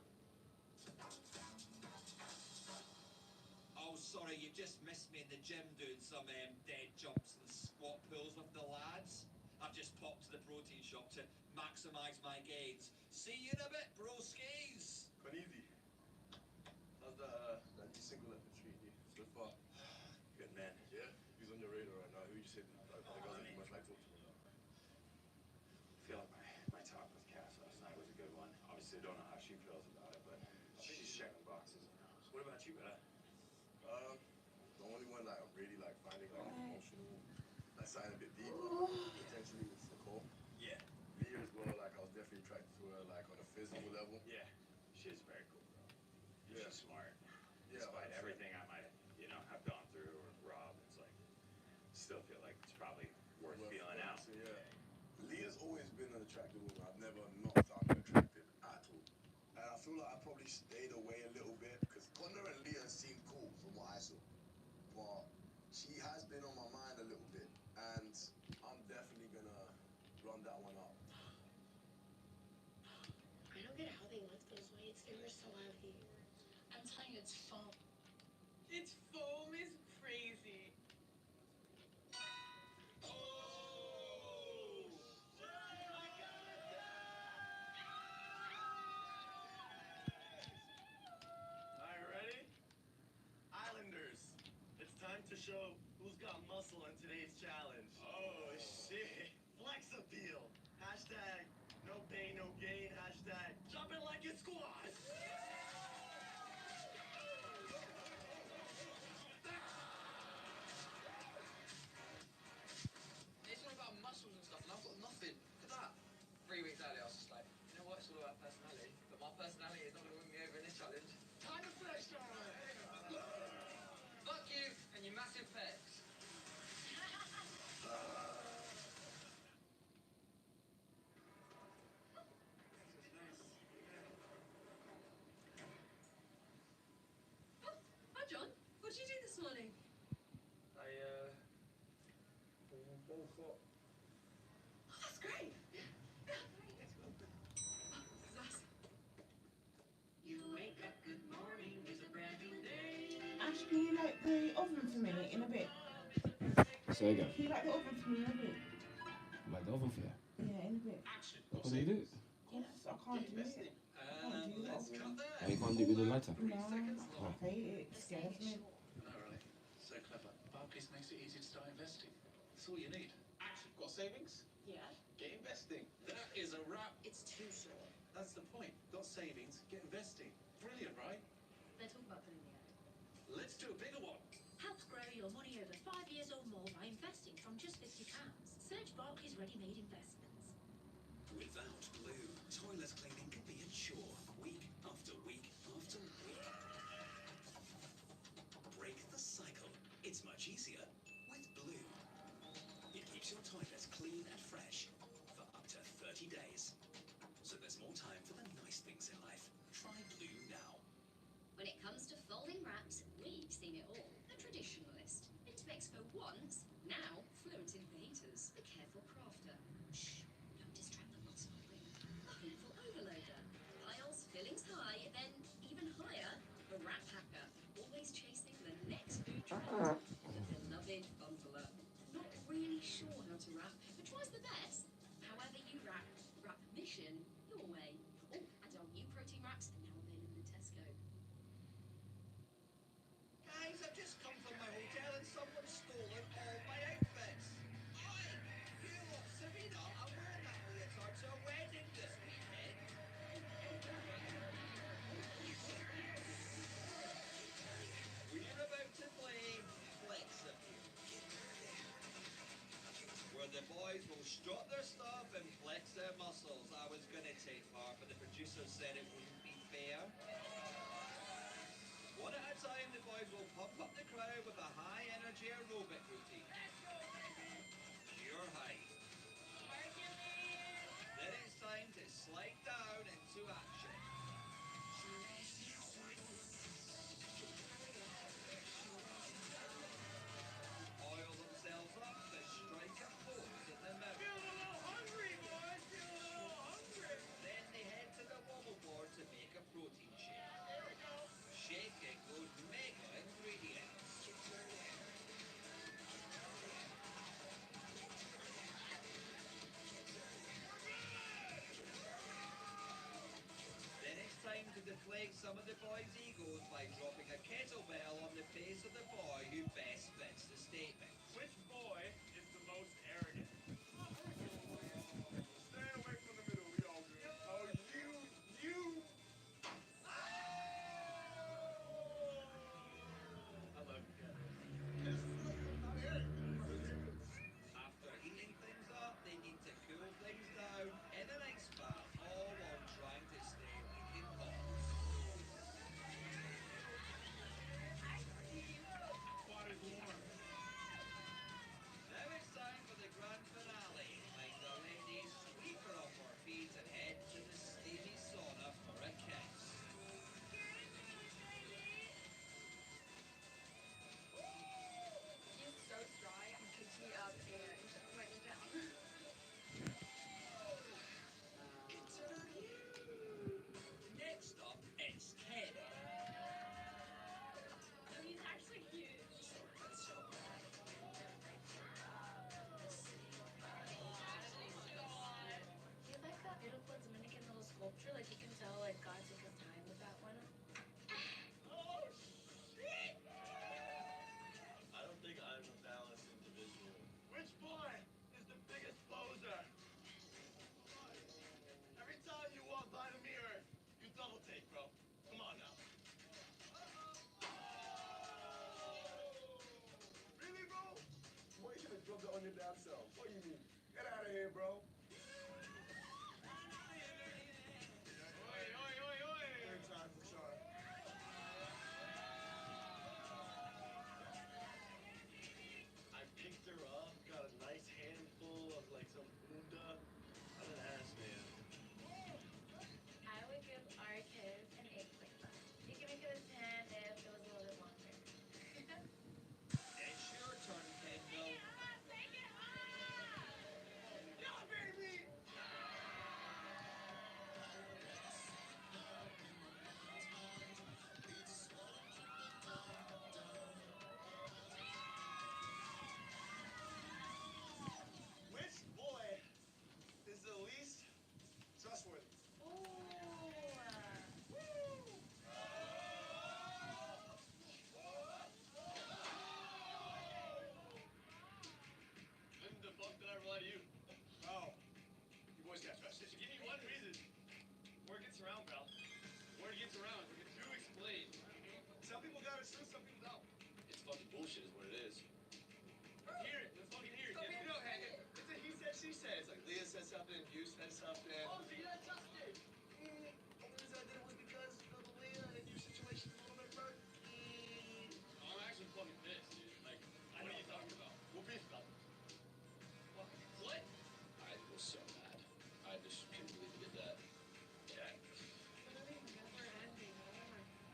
Oh, sorry, you just missed me in the gym doing some dead jumps and squat pulls with the lads. I've just popped to the protein shop to maximise my gains. See you in a bit, broskies. Easy. How's that new single left treating you so far? Good man. Yeah? Who's on your radar right now? Who you say are the girls that you most like talking about? I feel like my talk with Cass last night was a good one. Obviously, I don't know how she feels about it, but she's checking boxes. What about you, Bella? The only one like I'm really like finding like emotional, like something a bit deeper, potentially with Nicole. Yeah. Leah as well, like I was definitely attracted to her like on a physical level. Yeah. She's very cool, bro. Yeah. She's smart. Yeah, Despite 100%. everything I might, have gone through or Rob, it's like, still feel like it's probably worth feeling out. So, yeah. Leah's always been an attractive woman. I've never not found her attractive at all. And I feel like I probably stayed away a little bit because Connor and Leah seem cool from what I saw. But she has been on my mind a little bit, and I'm definitely gonna run that one up. I don't get how they lift those weights. They were so heavy. I'm telling you, it's foam. Its foam is crazy. Alright, ready? Islanders, it's time to show who's got muscle in today's challenge. Oh shit. Flex appeal. Hashtag no pain, no gain. Hashtag jump it like it squats. It's all about muscles and stuff, and I've got nothing. Look at that. 3 weeks earlier, I was just like, you know what? It's all about personality. But my personality is not going to win me over in this challenge. Time to flex time. Fuck you and your massive pecs. Hi, John. What did you do this morning? I woke up. Oh, that's great. You wake up, good morning, is a brand new day. Ash, can you light the oven for me in a bit? Say again. Can you light the oven for me in a bit? Like the oven for you. Yeah, in a bit. What do you do? Yes, I can't do it. I can't do the oven. Oh, you can't do it with a lighter? No, I hate it. It scares me. No, really. So clever. Barclays makes it easy to start investing. That's all you need. Action. Got savings? Yeah. Get investing. That is a wrap. It's too short. That's the point. Got savings, get investing. Brilliant, right? They're talking about putting the ad. Let's do a bigger one. Help grow your money over 5 years or more by investing from just £50. Search Barclays Ready-Made Investments. Without Blue, toilet cleaning can be a chore, week after week after week. Break the cycle. It's much easier with Blue. It keeps your toilets clean and fresh for up to 30 days. So there's more time for the nice things in life. Try Blue now. When it comes to folding wraps, we've seen it all. The traditionalist. Been to Mexico once, now fluent in fajitas. The careful crafter. Shh, don't distract the muscle queen. Painful overloader. Piles, fillings high, then even higher. The wrap hacker. Always chasing the next food trend. The beloved bundler. Not really sure how to wrap, but tries the best. However you wrap, wrap mission your way. Oh, and our new protein wraps are now available in Tesco. Guys, I've just come from my hotel and someone's stolen all my outfits. Oi! You lot, Serena, I'm wearing that leotard to a wedding this weekend. We're about to play Flex Appeal, where the boys will strut their stuff and flex their muscles. I was gonna take part, but the producers said it wouldn't be fair. One at a time, the boys will pump up the crowd with a high-energy aerobic routine. Pure height. Then it's time to slide down into action. break some of the boys' egos by dropping a kettlebell on the face of the boy who best fits the statement. Which boy is the most arrogant? Stay away from the middle, we all good. Oh, you. I love you, Kevin. After heating things up, they need to cool things down in an ice bath, all while trying to stay leaking hot. Water's warm. Now it's time for the grand finale. Find a lady, sweep her off her feet, and head to the steamy sauna for a kiss. He's so strong and picks me up and went down. Next up, it's Ken. No, he's actually cute. He's like a beautiful Dominican little sculpture. Like you can tell, like God took his time with that one. I don't think I'm a balanced individual. Which boy is the biggest poser? Every time you walk by the mirror, you double take, bro. Come on now. Really, bro? Boy, you should have dropped it on your damn self. What do you mean? Get out of here, bro. Oi, oi, oi, oi. Third time for sure. I picked her up, got a nice handful of like some bunda. I'm an ass man. I would give our kids an 8.5. You can make it a 10 if it was a little bit longer. It's your turn, Kendall. Yeah, baby! Which boy is the least Trustworthy. When the fuck did I rely to you? Oh, you boys got trusted. Give me one reason. Word gets around, pal. Word gets around. Do explain. Some people got it true, some people don't. It's fucking bullshit is what it is. Let's hear it. Let's fucking hear it. Some Get people it. don't hang it. It's a he said, she said. It's like Leah said something, you said something. Oh, so you're not trusted. Only reason I did it was because of the Leah and your situation is a little bit murky. I'm actually fucking pissed, dude. Like, what are you talking about? What beef about? What? I was so mad. I just couldn't believe he did that. Yeah. Literally never ending. Oh my god.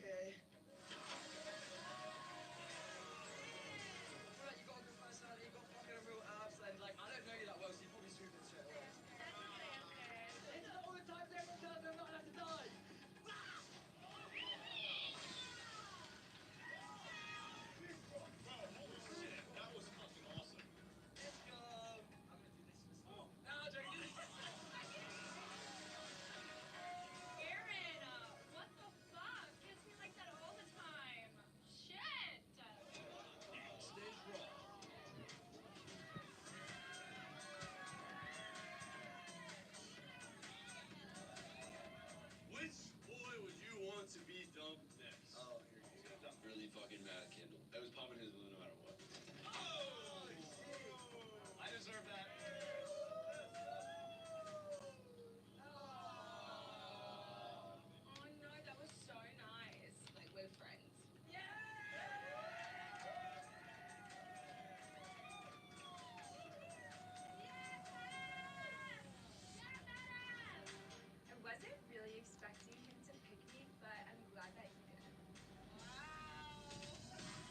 okay. I feel like you got a good personality, you got fucking a real abs, and like I don't know you that well, so you probably swooped in straight away. That's okay, okay. It's not all the time everyone tells me I'm not allowed to die. Let's go. I'm gonna do this for school. No, I'm joking. Aaron, what the fuck? Kiss me like that all the time. Shit! Stage Raw. Which boy would you want to be dumped next? Oh, here you go. Really fucking mad at Kendall. I was popping his balloon no matter what. Oh, shit. I deserve that. Oh no, that was so nice. Like, we're friends. I wasn't really expecting him to pick me, but I'm glad that he did.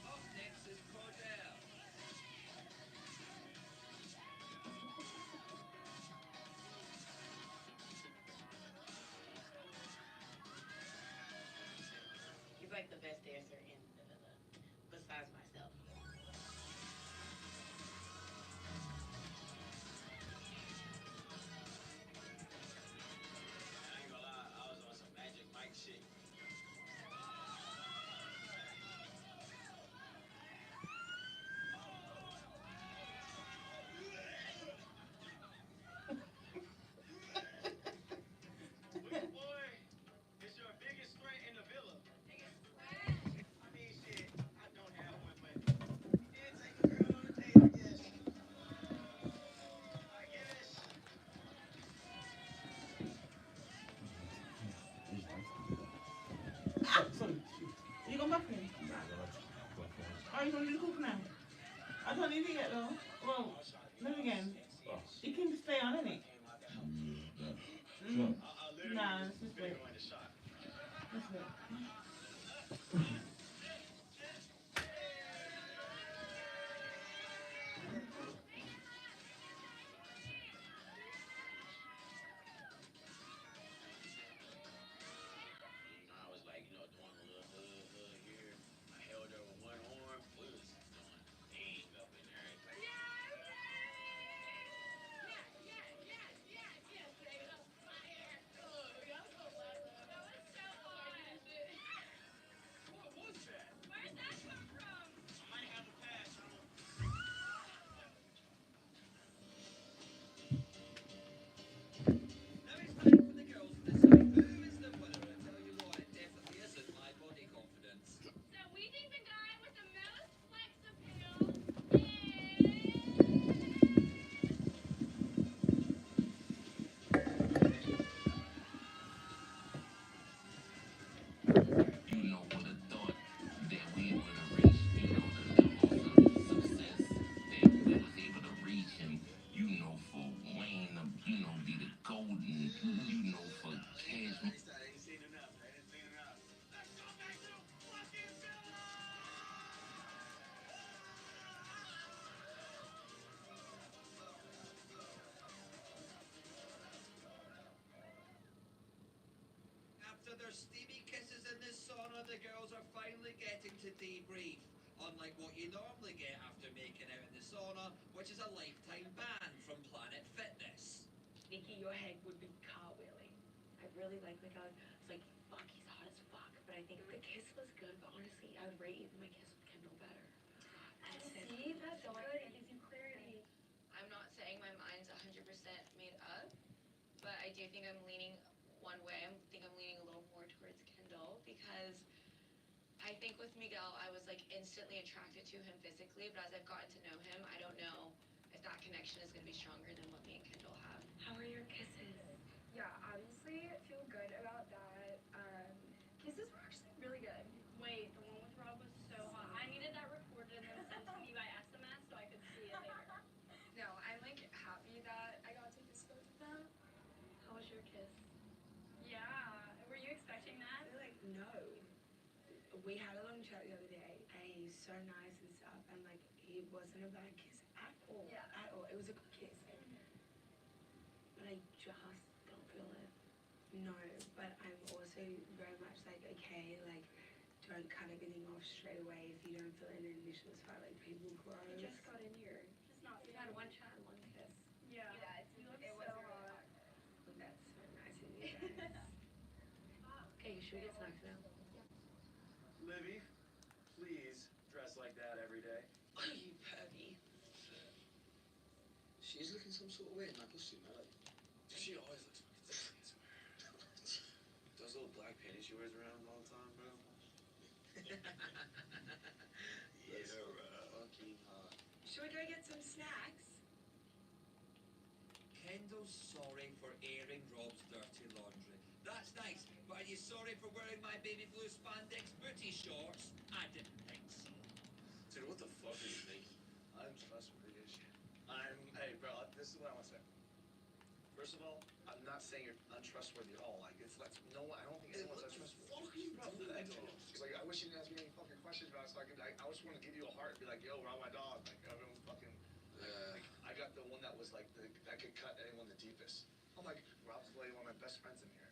Up next is Cordell. He's like the best dancer in the villa, besides myself. I ain't gonna lie, I was on some Magic Mike shit. Which boy is your biggest threat in the villa? I mean, shit, I don't have one, but he did take a girl on a date, I guess. I guess. Sorry. You gone back in? Are you gonna do the cook now? I don't need it yet though. Well, then again, you can stay on, innit? Nah, let's just wait. Let's wait. I was like, doing a little hug here. I held her with one arm. We was doing things up in there. What was that? Where'd that come from? I might have a pass. I don't. Now it's time for the girls to decide who is the winner. I tell you what, it definitely isn't my body confidence. So we think the guy with the most flex appeal is... You know what I thought that we would have reached, the levels of success that we was able to reach, and for Wayne, be the golden, for Cash. I ain't seen enough. I ain't seen enough. Let's go back to the fucking villa! After their steamy kisses in the sauna, the girls are finally getting to debrief. Unlike what you normally get after making out in the sauna, which is a lifetime ban from Planet Fitness. Nikki, your head would be cartwheeling. I really like Miguel. It's like, fuck, he's hot as fuck. But I think the kiss was good, but honestly, I would rate my kiss with Kendall better. See, that's good. It gives you clarity. I'm not saying my mind's 100% made up, but I do think I'm leaning one way. I think I'm leaning a little more towards Kendall because I think with Miguel, I was like instantly attracted to him physically, but as I've gotten to know him, I don't know if that connection is going to be stronger than what me and Kendall have. How are your kisses? Yeah, obviously feel good about that. Kisses were actually really good. Wait, the one with Rob was so hot. I needed that recorded and then sent to me by SMS so I could see it later. No, I'm like happy that I got to kiss both of them. How was your kiss? Yeah, were you expecting that? I feel like no. we had a long chat the other day, and he's so nice and stuff, and like it wasn't a bad kiss at all. Yeah. At all. It was a good kiss. But I just don't feel it. No, but I'm also very much like, okay, like don't cut everything off straight away if you don't feel an initial spark. Like people grow. You just got in here. Just not. You had one chat and one kiss. Yeah. You look so hot. That's so nice of you guys. Okay, should we get snacks now? Livy, please dress like that every day. Are you pervy? She's looking some sort of way in that costume, I like. She always looks fucking sexy. Those little black panties she wears around all the time, bro. Yes, Fucking hot. Should we go get some snacks? Kendall's sorry for airing Rob's dirty laundry. That's nice, but are you sorry for wearing my baby blue spandex booty shorts? I didn't think so. Dude, what the fuck are you thinking? I'm trustworthy as shit. Hey, bro, this is what I want to say. First of all, I'm not saying you're untrustworthy at all. Like, it's like, no one, I don't think anyone's untrustworthy. What the fuck are you doing, dog? Like, I wish you didn't ask me any fucking questions about it, so I just want to give you a heart and be like, yo, Rob, my dog. Like, everyone's fucking, like, I got the one that was like, that could cut anyone the deepest. I'm like, Rob's literally one of my best friends in here.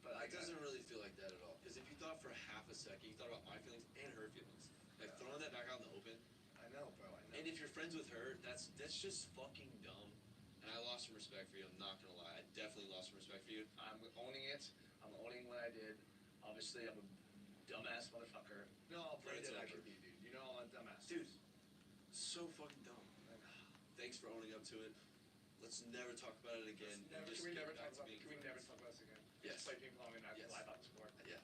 But It doesn't really feel like that at all. Because if you thought for half a second, you thought about my feelings and her feelings. Like, throwing that back out in the open. I know, bro, I know. And if you're friends with her, that's just fucking dumb. And I lost some respect for you, I'm not gonna lie. I definitely lost some respect for you. I'm owning it. I'm owning what I did. Obviously, I'm a dumbass motherfucker. No, I'll play It's that I over. could be, dude. You know I'm a dumbass. Dude, so fucking dumb. Thanks for owning up to it. Let's never talk about it again. Can we never talk about this again? Yes. Play ping pong and Yes. lie about the sport. Yeah.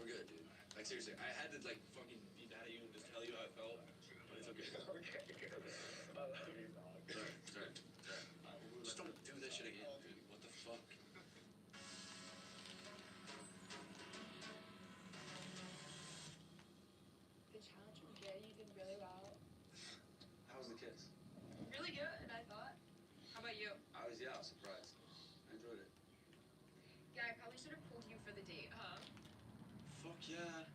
We're good, dude. Like, seriously, I had to, like, fucking be mad at you and just tell you how I felt. But it's okay. Okay, good. I love you, dog. Sorry. Just don't do this shit again, dude. What the fuck? The challenge was good. You did really well. How was the kiss? Really good, I thought. How about you? I was surprised. I enjoyed it. Yeah, I probably should have pulled you for the date, huh? Fuck yeah.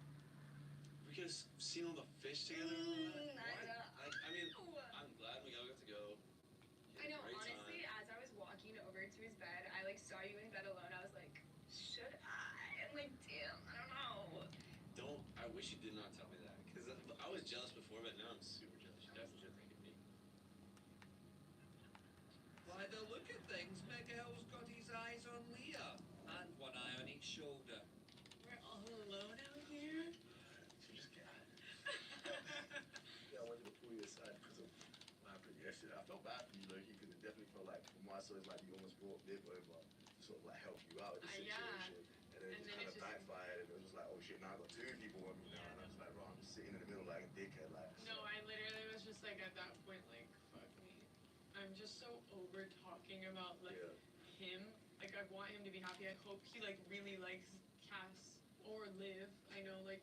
We could have seen all the fish together. I mean, I'm glad we all got to go. I know, Great honestly, time. as I was walking over to his bed, I like saw you in bed alone. I was like, should I? I'm like, damn, I don't know. I wish you did not tell me that. Because I was jealous before, but now I'm super jealous. You definitely should think of me. By the look of things, Miguel's got his eyes on Leah. And one eye on each shoulder. We're all alone out here? You just can't. Yeah, I wanted to pull you aside because of what happened yesterday. I felt bad for you, Loki, because it definitely felt like, from what I saw, it's like you almost brought Liv over to sort of like help you out with the Yeah. situation. And then it And just then kind it of just- backfired, and it was just like, oh shit, now I got two people on me now. And I'm just like, bro, I'm just sitting in the middle like a dickhead. Like, No, I literally was just like at that point, like, fuck me. I'm just so over talking about like him. Like I want him to be happy. I hope he like really likes Cass or Liv. I know, like,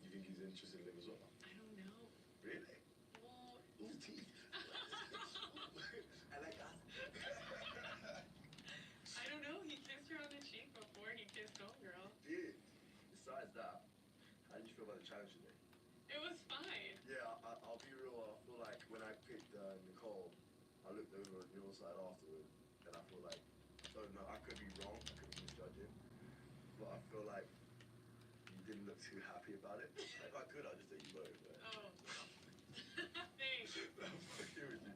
you think he's interested in Liv as well? I don't know. Really? Well, Ooh, teeth. I like that. I don't know. He kissed her on the cheek before he kissed homegirl. Dude, besides that, how did you feel about the challenge today? It was fine. Yeah, I'll be real. I feel like when I picked Nicole, I looked over on your side afterward, and I feel like, I don't know, I could be wrong, I could be misjudging, but I feel like you didn't look too happy about it. If I could, I'd just let you go. But... Oh. Thanks. I'm fucking with you.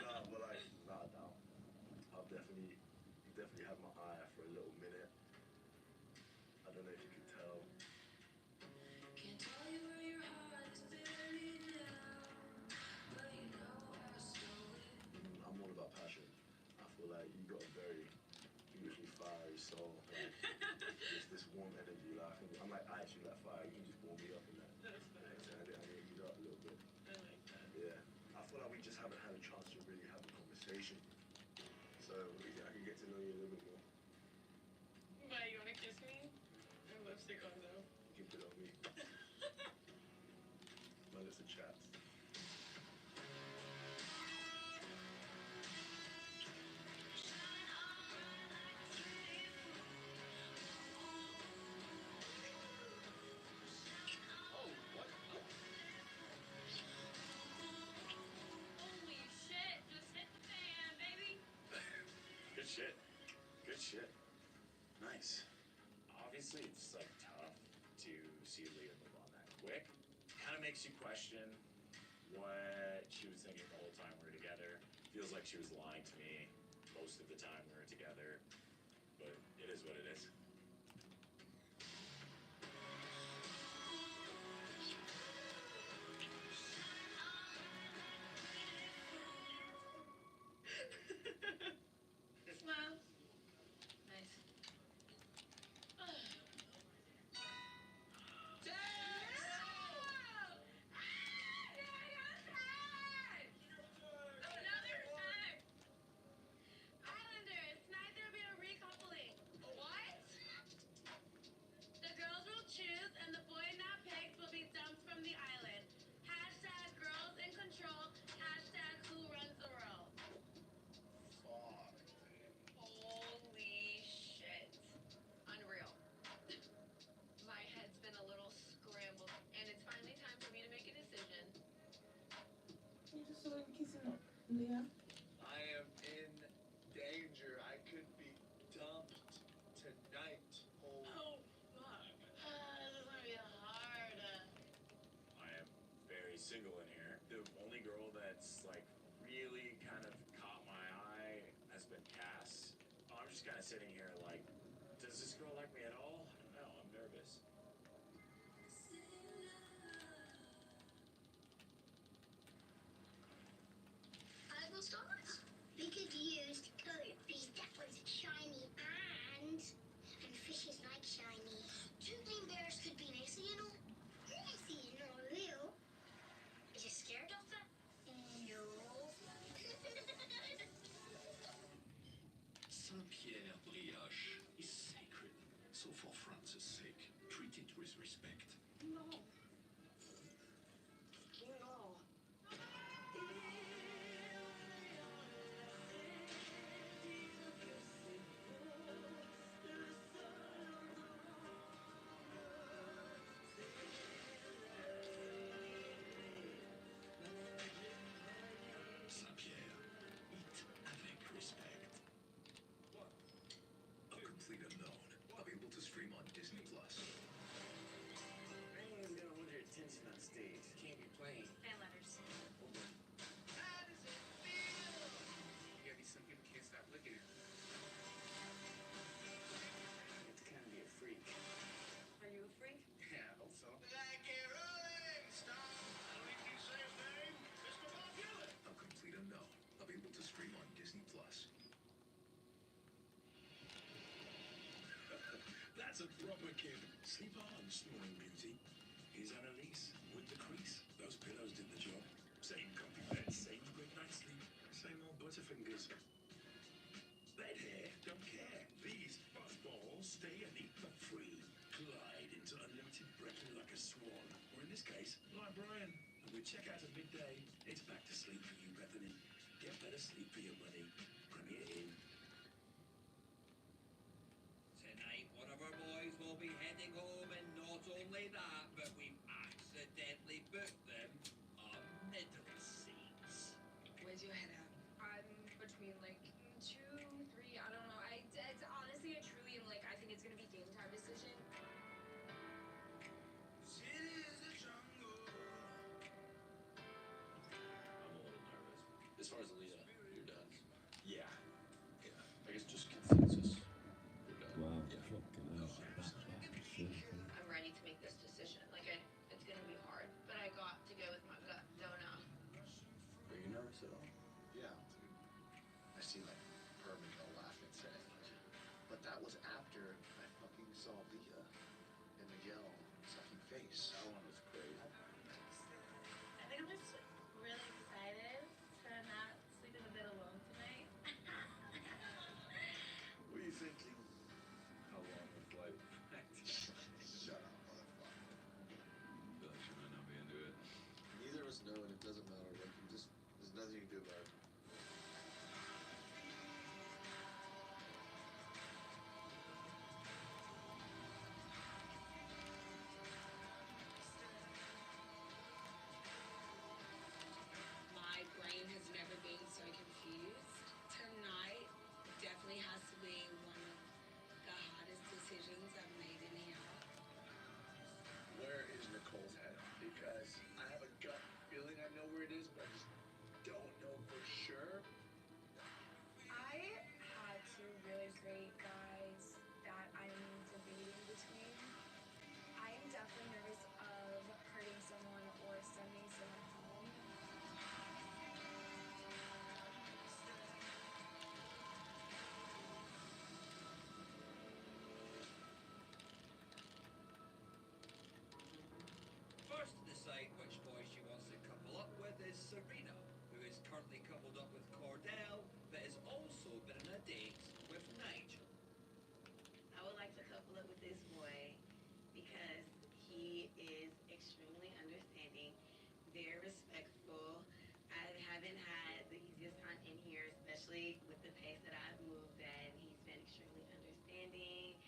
Nah, but like, nah. You definitely had my eye for a little minute. I don't know if you could tell. Can't tell you where your heart is buried now, but you know I stole it. I'm all about passion. I feel like you got a very beautifully fiery soul. Like, it's this warm energy. Like, I'm like ice, you like fire. You can just warm me up in that. That's nice. And I need you up a little bit. I like that. Yeah. I feel like we just haven't had a chance to really have a conversation. So I can get to know you a little bit more. But you wanna kiss me? My lipstick on though. You can put it on me. My lips are chaps. see Leah move on that quick. Kind of makes you question what she was thinking the whole time we were together. Feels like she was lying to me most of the time we were together. But it is what it is. Smile. Nice. Islanders, tonight there'll be a recoupling. What? The girls will choose and the boy not picked will be dumped from the island. Hashtag girls in control. Hashtag who runs the world. Fuck. Holy shit. Unreal. My head's been a little scrambled, and it's finally time for me to make a decision. You just saw him kissing up, Leah. I am in danger. I could be dumped tonight. Oh, fuck. This is gonna be hard. I am very single in here. The only girl that's like really kind of caught my eye has been Cass. I'm just kind of sitting here like, does this girl like me at all? I don't know. I'm nervous. I will start. We could use code because that was shiny and fishes like shiny. Two green bears could be messy and all. Messy and all real. Are you scared of that? No. Saint-Pierre brioche is sacred. So for France's sake, treat it with respect. No. No. Saint-Pierre, eat avec respect. A complete unknown, available to stream on Disney+. Anyone's gonna hold your attention on stage. Can't be playing. Fan letters. Hold on. How does it feel? You gotta be some people can't stop looking at. I get to kind of be a freak. Are you a freak? Yeah, I hope so. Like a rolling stone. I don't even need to say his name. Mr. Popular. A complete unknown, available to stream on Disney+. That's a proper kid. Sleep on, snoring beauty. Here's Annalise with the crease. Those pillows did the job. Same comfy bed, same good night's sleep, same old butterfingers. Bed hair, don't care. These buzzballs stay and eat for free. Glide into unlimited breaking like a swan. Or in this case, like Brian. And with checkout at midday, it's back to sleep for you, Bethany. Get better sleep for your money. Premier Inn. Tonight, one of our boys will be heading home, and not only that, but we've accidentally booked them a middle seats. Where's your head at? I'm between like 2, 3. I don't know. It's honestly a truly like I think it's gonna be game time decision. City is a jungle. I'm a little nervous. As far as Leah, you're done. Yeah. I guess just consensus. We're done. Wow, Yeah. fucking hell. That shit. I'm ready to make this decision. Like, it's gonna be hard, but I got to go with my gut, don't I? Are you nervous at all? Yeah. I see like Birmingham laughing saying, but that was after I fucking saw Leah in the yellow sucking face. That one was crazy. I think I'm just really excited to not sleep in the bed alone tonight. What are you thinking? How long the flight? Shut up, motherfucker. Feel like she might not be into it. Neither of us know, and it doesn't matter. Like, there's nothing you can do about it. coupled up with Cordell, but has also been on a date with Nigel. I would like to couple up with this boy because he is extremely understanding, very respectful. I haven't had the easiest time in here, especially with the pace that I've moved at. He's been extremely understanding,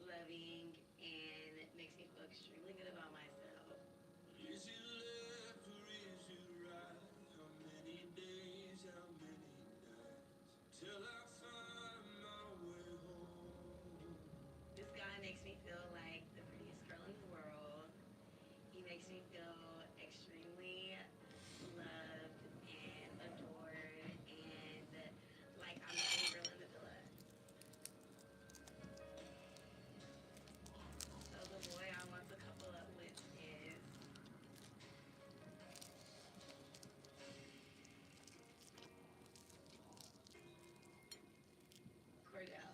loving, and makes me feel extremely good about myself. Is it left or is it right? How many days, how many nights till I find my way home? This guy makes me feel like the prettiest girl in the world. He makes me feel extremely loved and adored and like I'm the only girl in the villa. So the boy I want to couple up with is Cordell.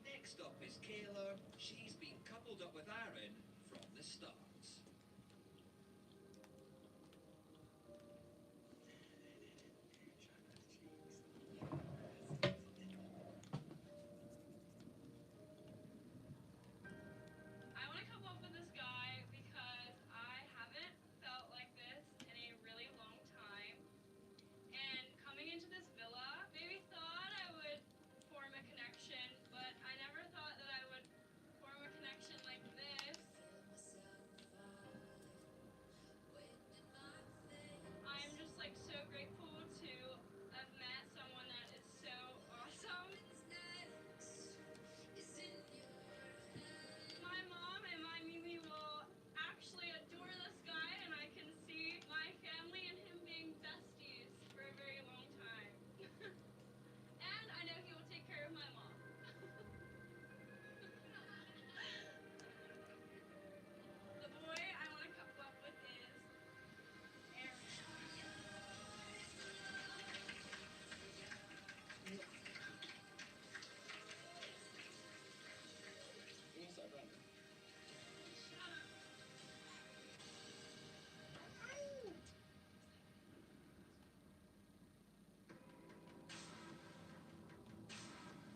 Next up is Kayla. She's been coupled up with Aaron from the start. I want to come up with this guy because I haven't felt like this in a really long time. And coming into this villa, maybe thought I would form a connection, but I never thought that I would form a connection like this. I'm just like so grateful to have met someone that is so awesome. My mom and my Mimi will actually adore this guy, and I can see my family and him being besties for a very long time. And I know he will take care of my mom. The boy I want to couple up with is Aaron. What's that, Brandon?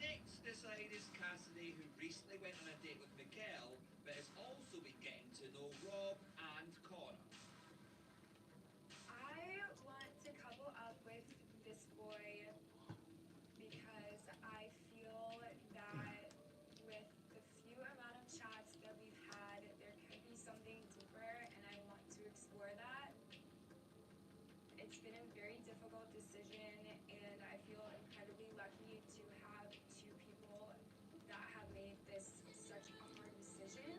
Next this side is Cassidy, who recently went on a date with Miguel, but has also been getting to know Rob and Connor. I want to couple up with this boy because I feel that with the few amount of chats that we've had, there could be something deeper, and I want to explore that. It's been a very difficult decision, and I feel incredibly lucky to have two people that have made this such a hard decision.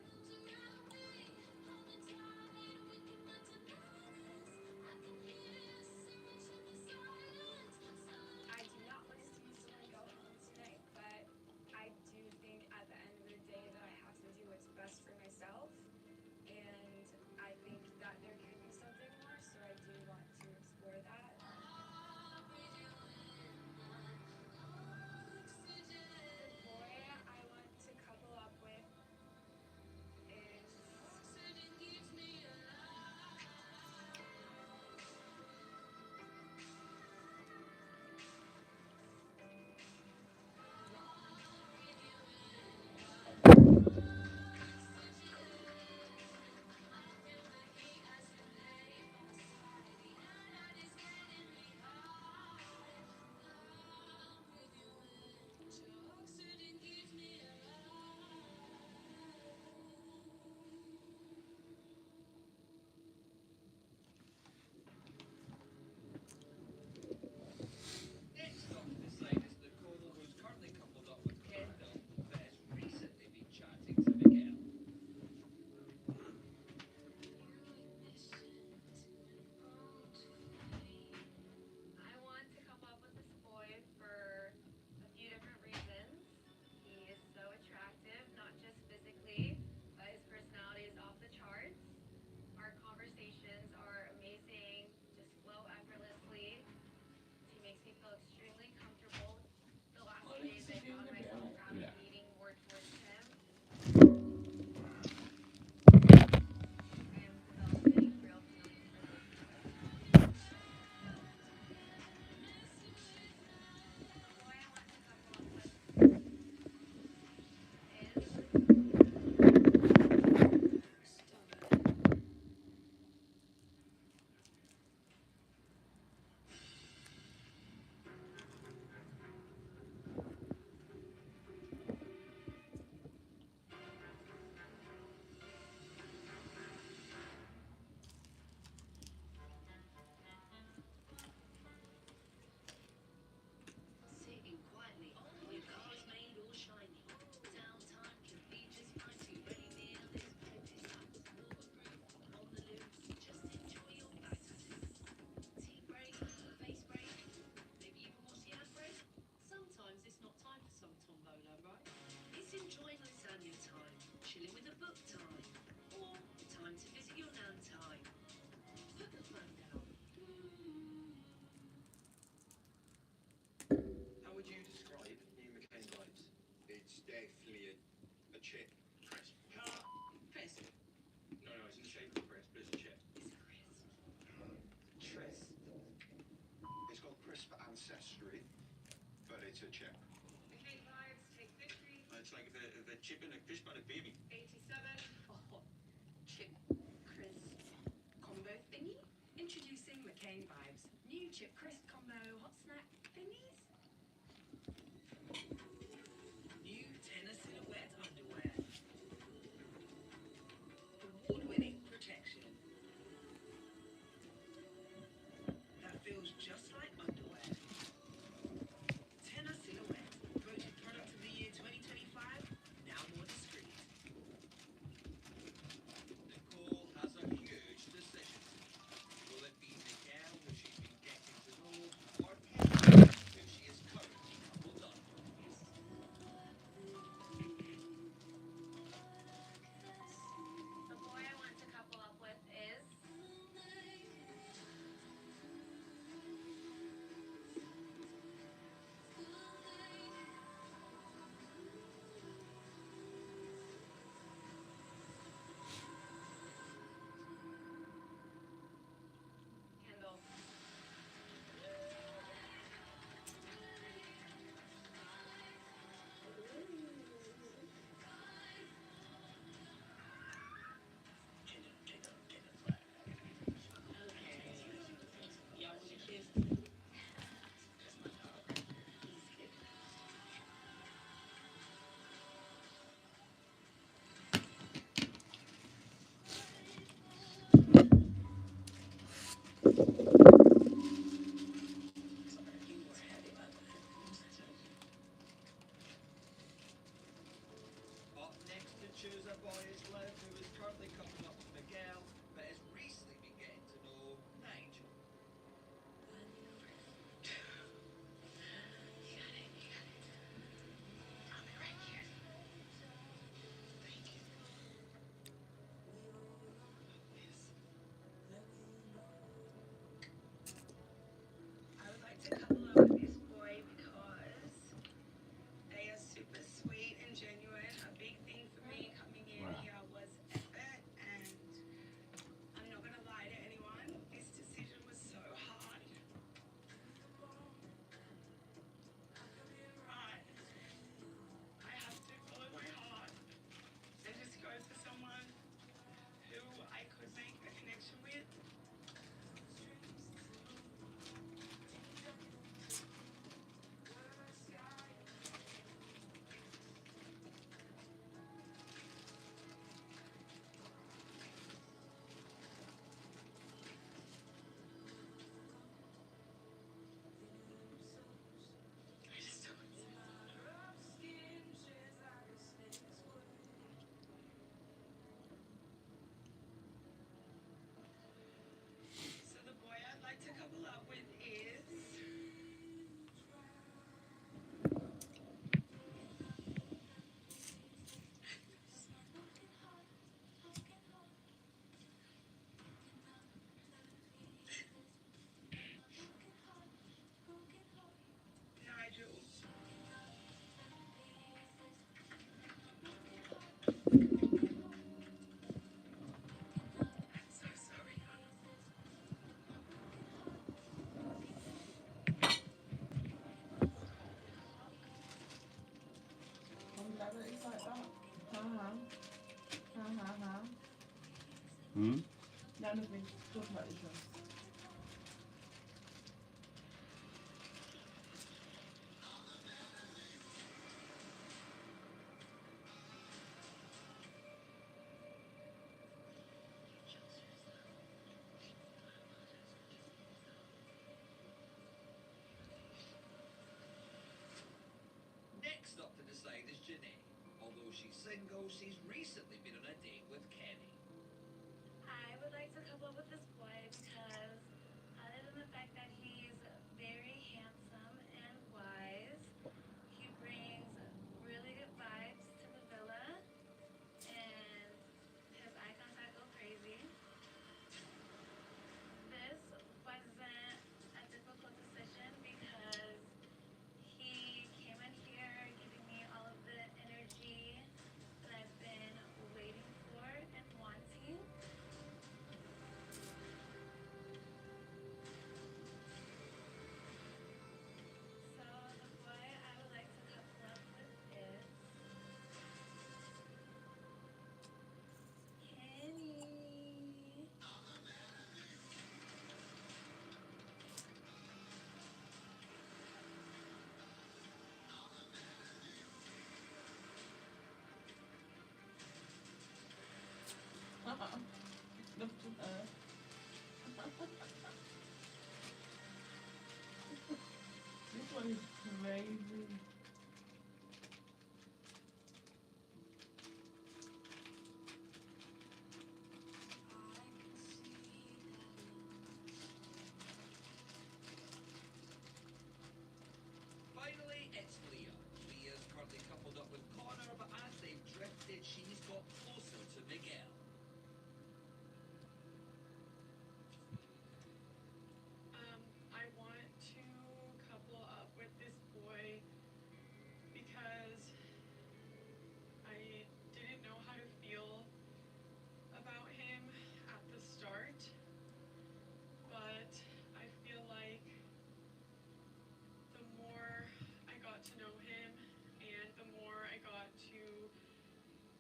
definitely a chip. Crisp. Crisp. No, it's in the shape of a crisp, but it's a chip. It's a crisp. Trisp. It's got crisp ancestry, but it's a chip. McCain vibes take victory. It's like if a chip and a crisp had a baby. 87. Oh, chip crisp combo thingy. Introducing McCain Vibes. New chip crisp combo hot snack thingies. New tennis silhouette underwear. Award-winning protection. That feels just like underwear. Tennis silhouette. Voted product of the year 2025. Now more discreet. Nicole has a huge decision. Will it be Miguel, who she's been getting to know, or Penny, who she is currently coupled up with? The boy I want to couple up with is Kendall. Okay. Y'all want to kiss? That's my dog. He's good. Sorry, you were happy about that. Up next to choose a boy is Liv, who is currently coupled up with Miguel, but has recently been getting to know Nigel. You got it. I'll be right here. Thank you. Yes. I would like to couple up with this boy because they are super sweet and genuine. A big thing for me coming in here was effort, and I'm not gonna lie to anyone, this decision was so hard. Right. I have to follow my heart and just go for someone who I could make a connection with. I just don't. So the boy I'd like to couple up with is Nigel. I'm so sorry. I'm glad that it's like that. Uh-huh. Uh-huh. Hmm? None of me talk about this one. Next up to decide is Janae. Although she's single, she's recently been on a date with Kenny. I would like to couple up with this boy because other than the fact that he's very handsome and wise, he brings really good vibes to the villa and his eye contact go crazy. This wasn't a difficult decision because he came in here giving me all of the energy crazy. Finally, it's Leah. Leah's currently coupled up with Connor, but as they've drifted, she's got closer to Miguel. I want to couple up with this boy because I didn't know how to feel about him at the start, but I feel like the more I got to know him and the more I got to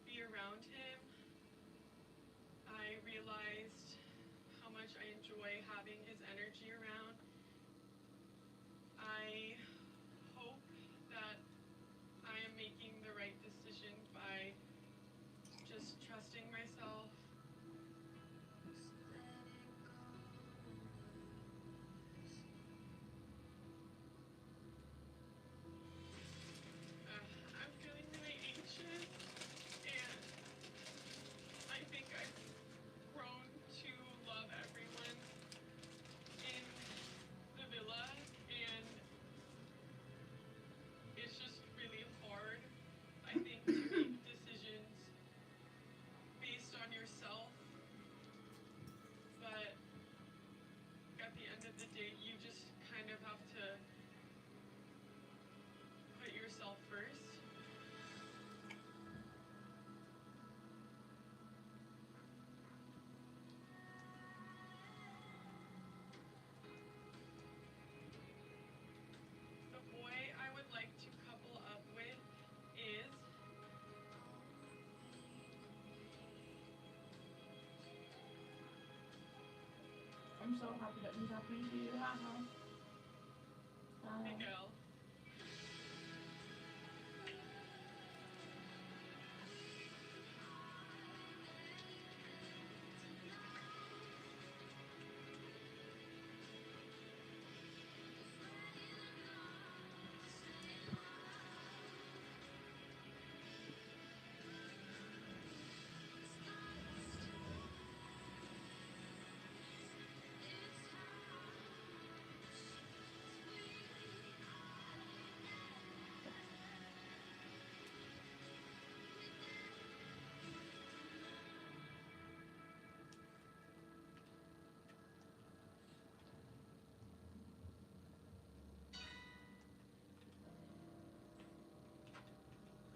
be around him, I realized how much I enjoy having his energy around. I hope that I am making the right decision by just trusting myself. I'm feeling really anxious, and I think I've grown to love everyone in the villa, and it's just really hard, I think, to make decisions based on yourself, but at the end of the day, you just kind of have to put yourself first. The boy I would like to couple up with is I'm so happy that this happened to you, haha. Miguel.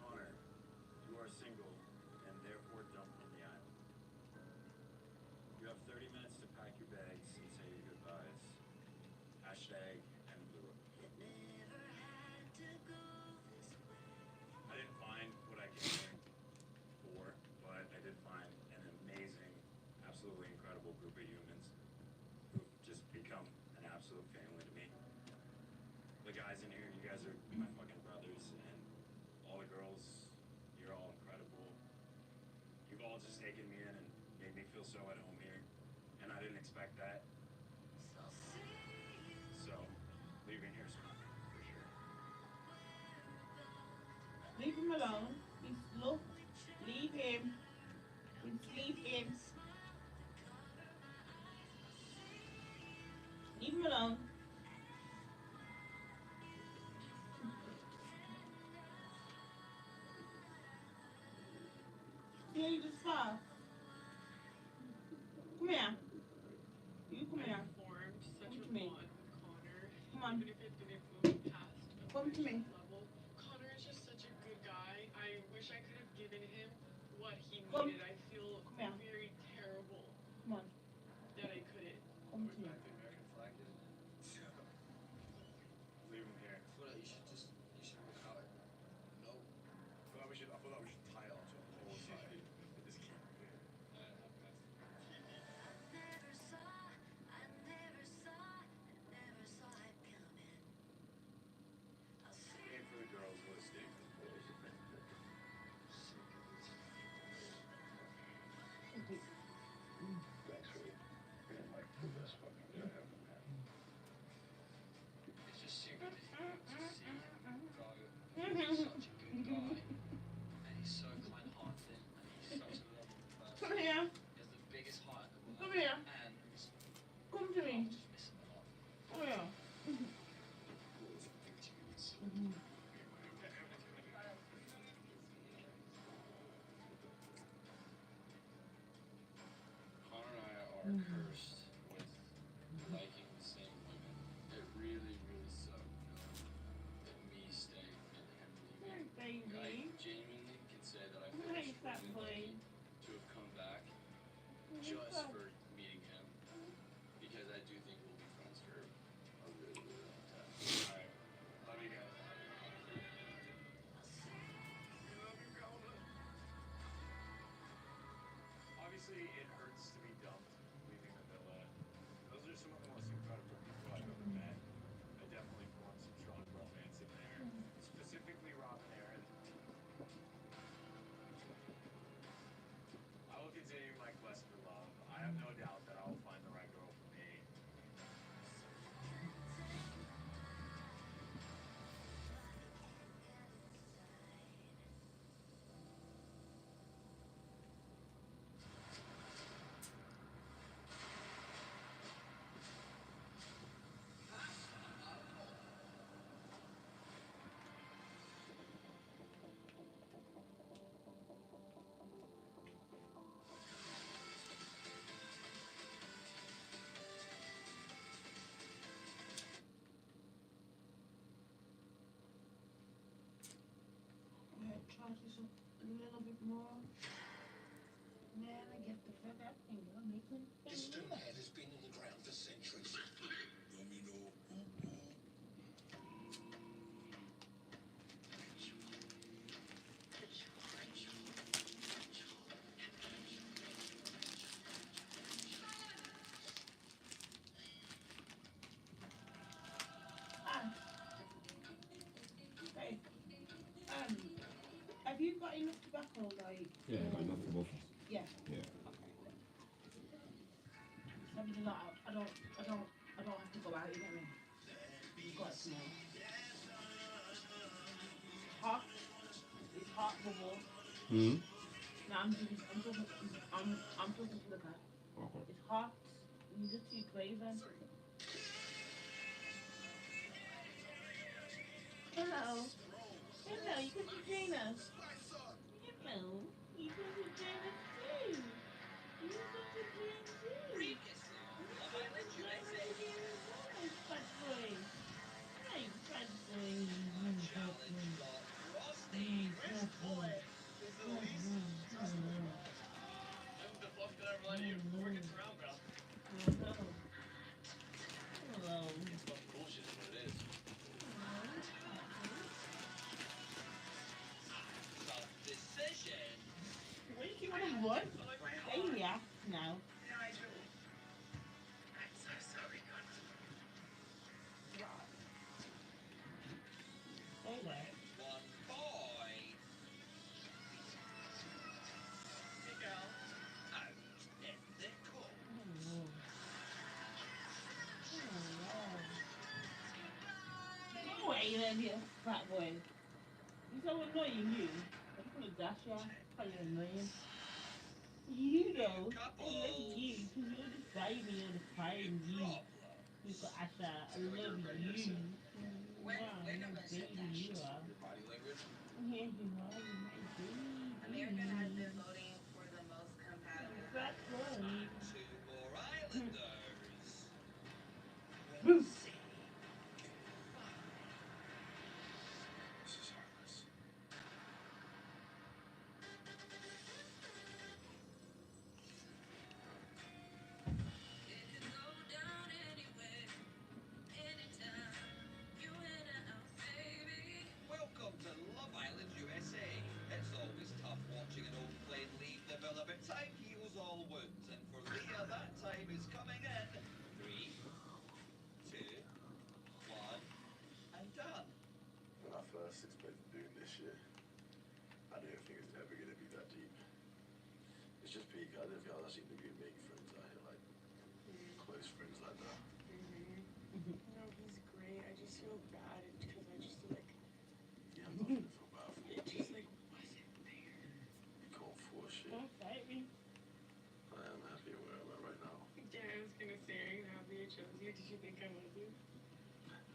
Connor, you are single and therefore dumped from the island. You have 30 minutes to pack your bags and say your goodbyes. Hashtag end the road. I didn't find what I came here for, but I did find an amazing, absolutely incredible group of humans who've just become an absolute family to me. The guys in here, you guys are my fucking brothers, and all the girls, you're all incredible. You've all just taken me in and made me feel so at home here, and I didn't expect that. So, leaving here is fine, for sure. Leave him alone. He's look. Leave him. He's sleeping. Leave him alone. Yeah, you just fast. Come here. You come here. I formed such Come a to me. bond with Connor, Come on. even if it didn't move past a Come to me. friendship level. Connor is just such a good guy. I wish I could have given him what he Come. needed. I feel Come here. very terrible Come on. that I couldn't. Come to me. The American flag here? Leave him here. I feel like you should without it. No. I feel like we should tie it onto a pole or something. Just keep it here. Aim for the girls' list, aim for the boys. house is a little bit more. Then I get the fuck up and go make me. This stone head has been in the ground for centuries. Domino. Ah, hey, have you got enough tobacco, like? Yeah, but not for both of us. Yeah. Yeah. Something like I don't have to go out. You get me? Got it tomorrow. It's hot. It's hot, bubble. Hmm. No, I'm talking to the cat. Okay. It's hot. You just too crazy. Hello. Hello, you can see Jaina. Hello. You can see Jaina too. You can see Jaina too. Previously on You Love can Island see Jaina USA. here as well. Nice fat boy. Nice fat boy. Our Nice fat challenge boy. got frosty. Nice Which fat boy. boy is the Fat least boy. trustable? Hello. I'm the boss that ever let you before Hello. it gets around, bro. Hello. Hello. It's about bullshit is what it is. Hello. Fat boy. Tough decision. What do you keep on a what? I like my Say heart. yeah now. Yeah, I do. I'm so sorry, God. Say that. One boy. Hey, girl. Out in the cold. Hello. Hello. Go away then, you fat boy. You're so annoying, you. I'm just gonna dash you. How you're annoying. You know, I love you Couples. because you're just by me all the time. You, Mr. Asha, I love you. Wow, When my mentioned baby, you are. Your body language? Yeah, you are. You're my America has baby. been voting for the most compatible Fat boy. Two more Islanders. Boo. Let's see. This is heartless. Welcome to Love Island USA. It's always tough watching an old flame leave the villa, but time heals all wounds. And for Leah, that time is coming in. 3, 2, 1, and done. When I first expected doing this shit, I didn't think it's ever gonna be that deep. It's just peak. I didn't think I was actually gonna be making friends out here, like close friends like that. No, he's great. I just feel bad because I just like Yeah, I'm not gonna feel bad for it you. just like wasn't there. You can't force shit. Don't fight me. I am happy where I'm at right now. Yeah, I was gonna say, are you happy I chose you? Did you think I wasn't?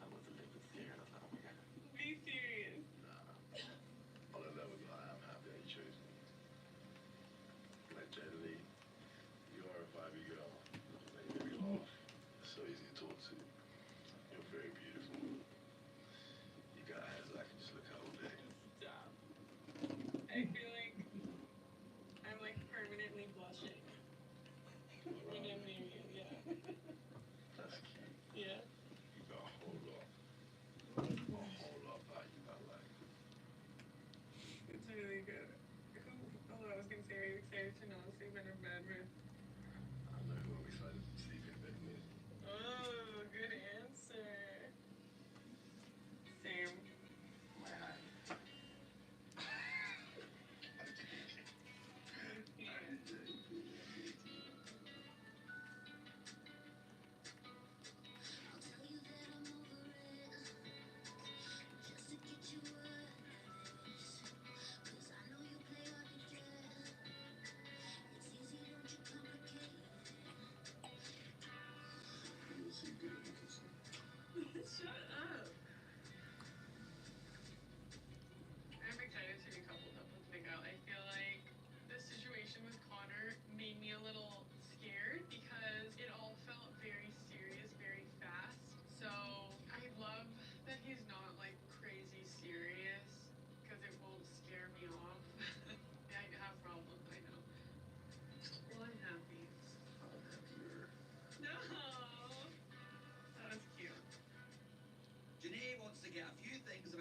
I want to live with fear and I'm again. Be serious. All I know is I am happy that you chose me. Like generally, you are a vibey girl. Like you make me laugh. So easy to talk to. You're very beautiful. You got eyes I can just look at all day. Stop. I feel like I'm like permanently blushing when I'm near you. Yeah. That's cute. Yeah. You got a whole lot. A whole lot about you I like. It's really good. Although I was gonna say, are you excited to not sleep in a bed with? I know who I'm excited to sleep in bed with. Oh, good answer. Same. My hand. I'll tell you that I'm over it. Just to get you what it is. 'Cause I know you play hard to get.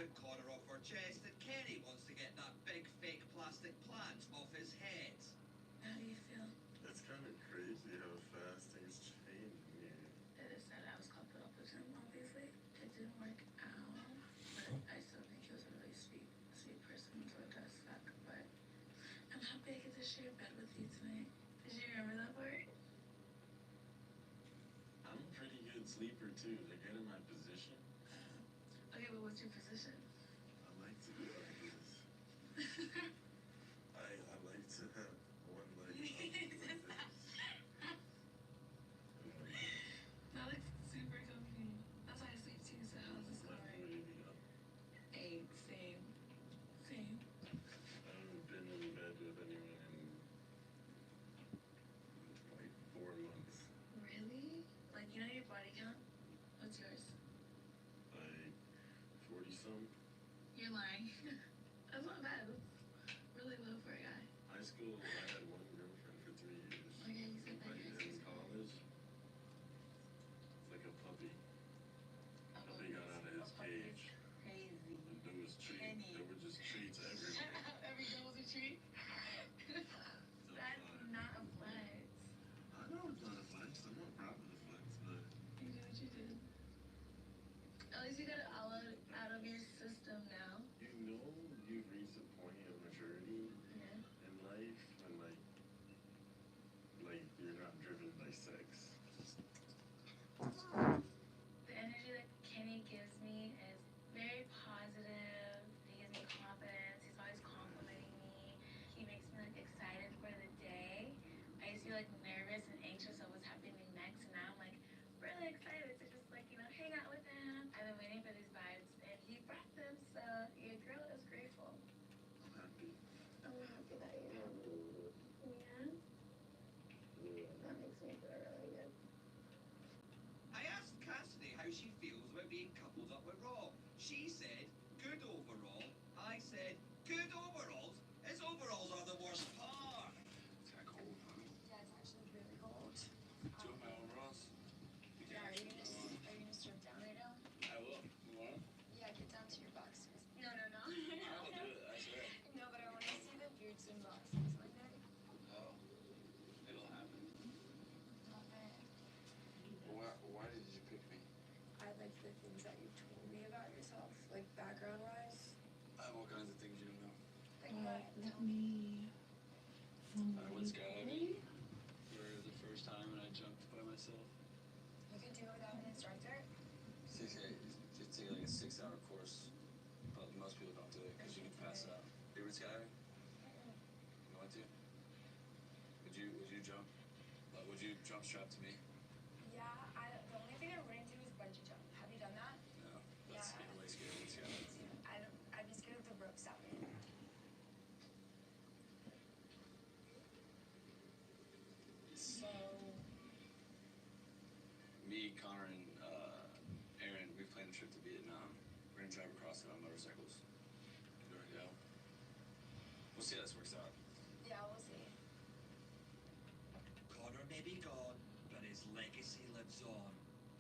put Connor off her chest that Kenny wants to get that big fake plastic plant off his head. How do you feel? It's kind of crazy how fast things change in here. It is sad I was coupled up with him, obviously. It didn't work out, but I still think he was a really sweet person, so it does suck. But I'm happy I get to share a bed with you tonight. Did you remember that part? I'm a pretty good sleeper too. To get in my position, Okay, but what's your position? I like to go like this. I like to have one leg up like this. That looks super comfy. That's why I sleep too, so how's this Like going? really up. Hey, same. Same. I haven't been in bed with anyone in like 4 months. Really? Like, you know your body count? What's yours? Like 40 some. You're lying. That's not bad. That's really low for a guy. High school, I had one girlfriend for 3 years. Okay, you said that But you're in in college, it's like a puppy. Puppy got out of his cage. Crazy. And there was Kenny. there were just treats everywhere. Every girl was a treat. That's not a flex. I know it's not a flex. I'm not proud of the flex, but You did what you did. At least you got it all out of your system now. you know you've reached a point of maturity Yeah. in life when like you're not driven by sex. The energy that Kenny gives me is very positive. He gives me confidence. He's always complimenting me. He makes me like excited for the day. I used to be like nervous and anxious of what's happening next, and now I'm like really excited to just like, hang out with him. I've been waiting for these vibes, and he brought them, so your girl is grateful. I'm happy. I'm happy that you know. Yeah? That makes me feel really good. I asked Cassidy how she feels about being coupled up with Rob. She said, good overall. I said, good overalls? His overalls are the worst part. It's kind of cold, huh? Yeah, it's actually really cold. Two of my overalls. Yeah, are you gonna strip down right now? I will. You want 'em? Yeah, get down to your boxers. No. I will do it, I swear. No, but I want to see the boots and boxers one day. Oh. It'll happen. Love it. Why did you pick me? I like the things that you told me about yourself, like background-wise. All kinds of things you don't know. Like what? Let me. I went skydiving for the first time and I jumped by myself. You could do it without an instructor. It's like a 6-hour course, but most people don't do it because you can pass out. You ever skydiving? You want to? Would you jump? Would you jump strap to me? Yeah, the only thing I wouldn't do is bungee jump. Have you done that? No. That's Yeah. way scary. Let's go. I'd be scared of the ropes out there. So, Me, Connor, and Aaron, we planned a trip to Vietnam. We're gonna drive across it on motorcycles. You wanna go? We'll see how this works out. yeah, we'll see. Connor may be gone, but his legacy lives on.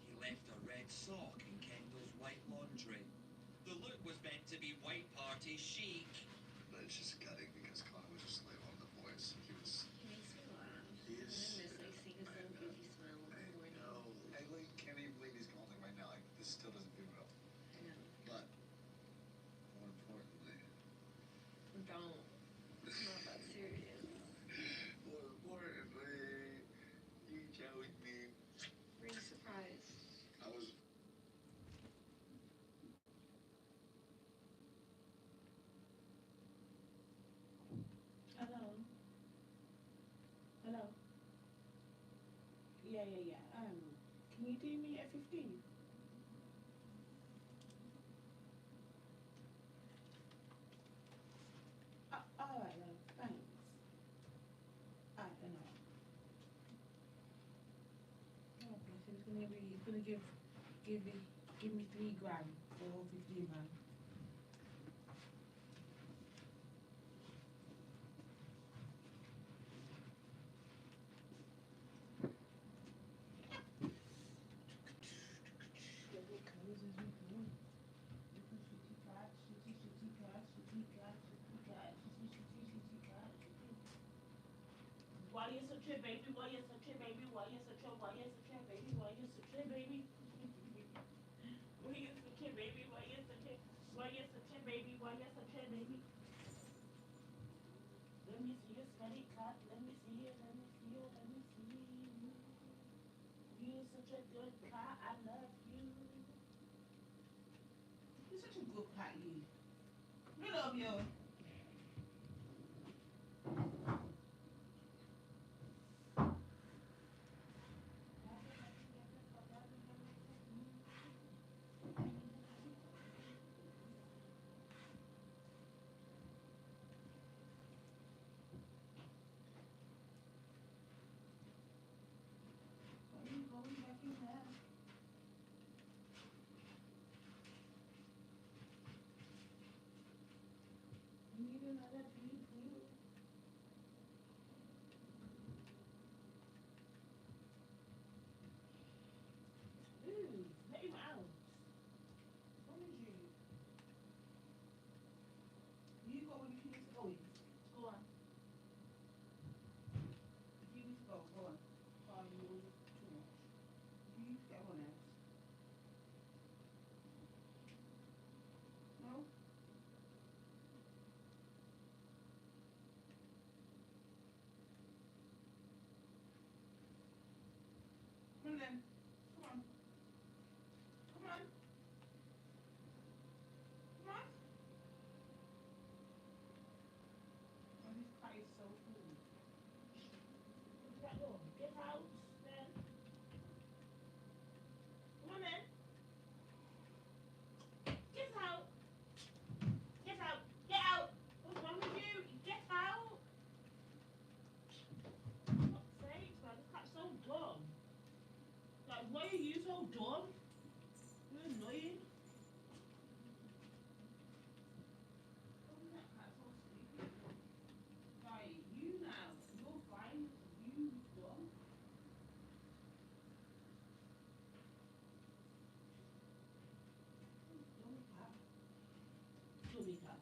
He left a red sock in Kendall's white laundry. The look was meant to be white party chic. But it's just gutting because Connor was just like one of the boys. He was. He makes me laugh. He is. I miss like seeing his little goofy smile in the morning. know. I like can't even believe he's calling right now. Like this still doesn't feel real. I know. But more importantly, Don't. It's not that serious. more importantly, you chose me. Bring surprise. I was. Hello. Hello. Yeah. Can you do me at 15? Alright, love. Thanks. I don't know. Oh, bless him. He's gonna give me 3 grand for 15 man. baby? Why you such a baby? Why you such a baby? Why you such a baby? Why you such a baby? Why you such a baby? Why you such a baby? Let me see your smelly cat. Let me see you. Let me see you. Let me see you. You such a good cat. I love you. You're such a good cat, you. We love you. Why are you going back in there? You need another deep view. Ooh, let him out. What is you? You go when you need to go in. Go on. If you need to go, go on. Oh, you too much. You get one else. No? Come on then. Come on. Come on. Come on. Oh, this cat is so cool. What's that door? Get out then. Come on then. Get out. Get out. Get out. What's wrong with you? Get out. For fuck's sake, man. This cat's so dumb. Like, why are you so dumb? You're annoying. Why is that cat so stupid? Like, you now. You're fine. You dumb. Dummy cat. Dummy cat.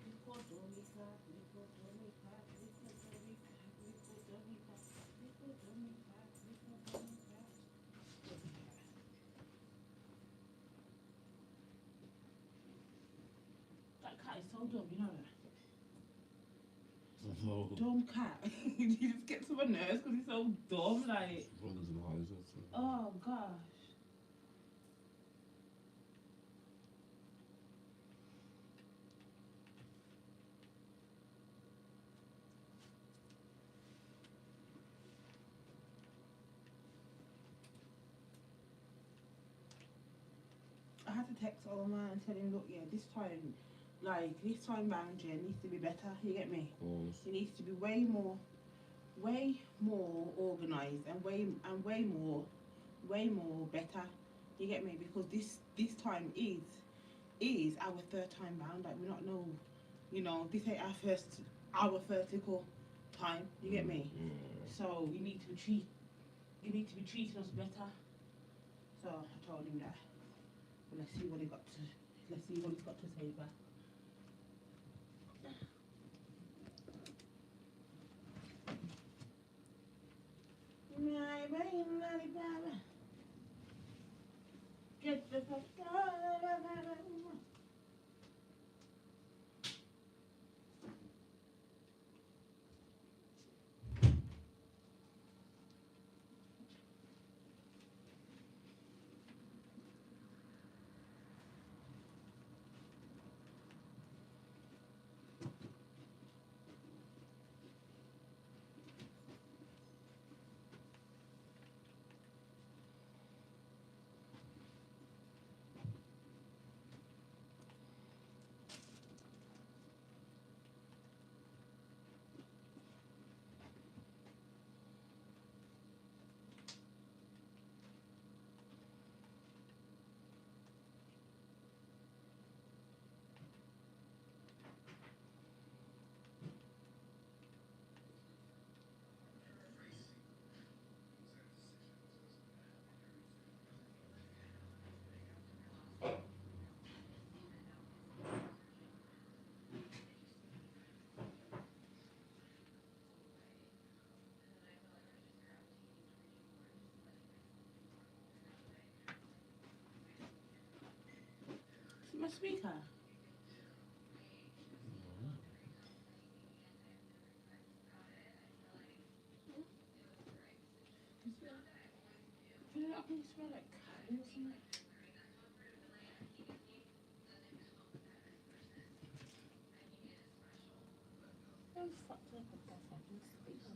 Little dummy cat. Little dummy cat. Little dummy cat. Little dummy cat. Little dummy cat. Little dummy cat. Dummy cat. That cat is so dumb, you know that? No. Dumb cat. He just gets on my nerves because he's so dumb, like. Brothers and eyes, that's it. Oh gosh. I had to text Omar and tell him, look, yeah, this time round, yeah, needs to be better. You get me? Of course. It needs to be way more organized and way more better. You get me? Because this time is our third time round. Like, we're not no, you know, this ain't our first little time. You get me? Yeah. So you need to be treating us better. So I told him that. But let's see what he's got to say back. My baby, get the fuck out. My speaker. Feel like I can smell like curry or something. I'm fucked up with that fucking speaker.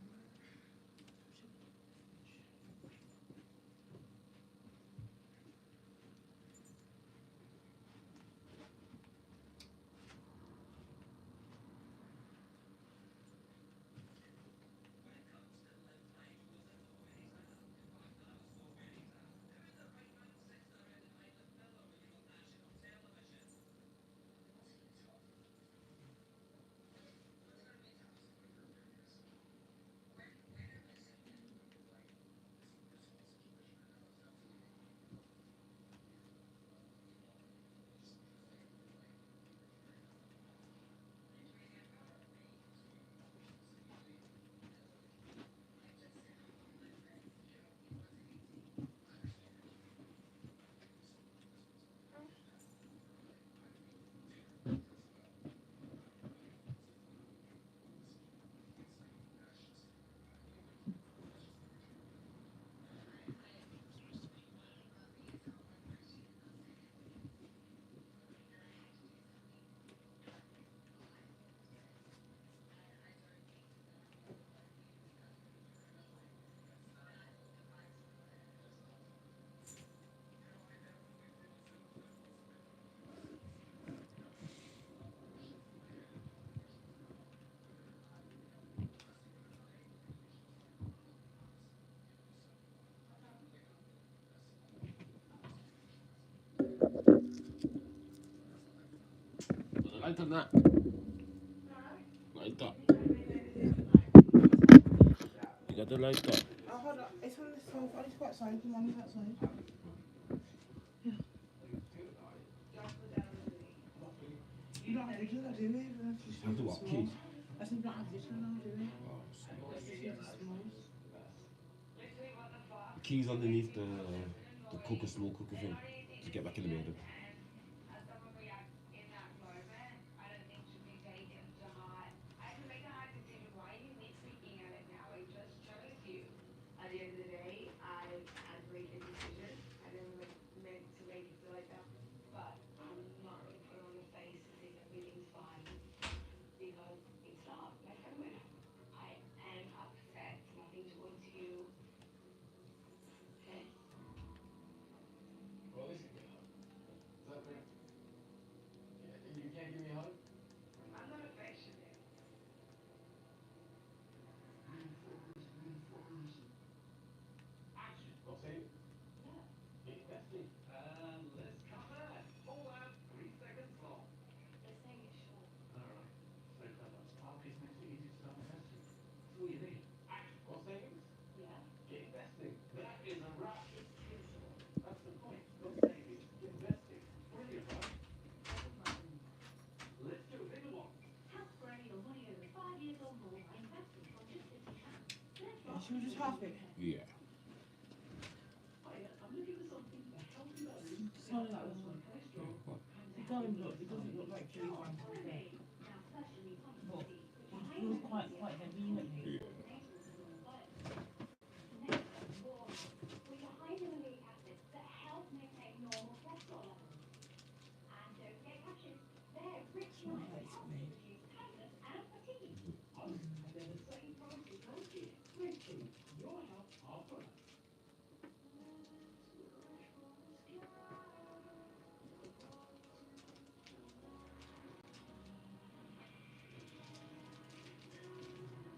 Light on that. Light up. You got the light up. Oh, hold on. It's on the sofa. It's quite outside. Mommy's outside. Yeah. You don't have vision, do we? Have to what? Keys? I said you don't have vision now, do we? Oh, Let's just use the smalls. keys underneath the cooker, small cooker thing to get back in the building. At the end of the day, I had to make a decision. I never meant to make it feel like that. But I'm not going to put on a face as if everything's fine because it's not. Like I am upset. Nothing towards you. Okay? Well, listen, get home. Is that fair? Yeah, you can't give me a hug? I'm not affectionate. Action. Got savings? Yeah. Investing. And let's cover. Hold out 3 seconds long. They're saying it's short. Alright. So clever. Spark is makes it easy to start investing. That's all you need. Action. Got savings? Yeah. Get investing. That is a wrap. It's too short. That's the point. Got savings. Get investing. Brilliant, right? Let's do a bigger one. Help grow your money over 5 years or more by investing from just 50 pounds. Search Yeah, box should we just half it? Yeah. Hiya, I'm looking for something for healthy bellies. Sorry, that one. Yeah, what? It doesn't look like 3 grams to be fair. now specially But concentrated with it high feels potency quite heavy, isn't it? Yeah. natural mineral vitamins. Next, water, with your high linoleic acids that help maintain normal cholesterol levels. And don't forget cashews. They're rich in Not iron how that it's help made. reduce tiredness and fatigue. Oh, and they're the same price as healthy. Making your health our product.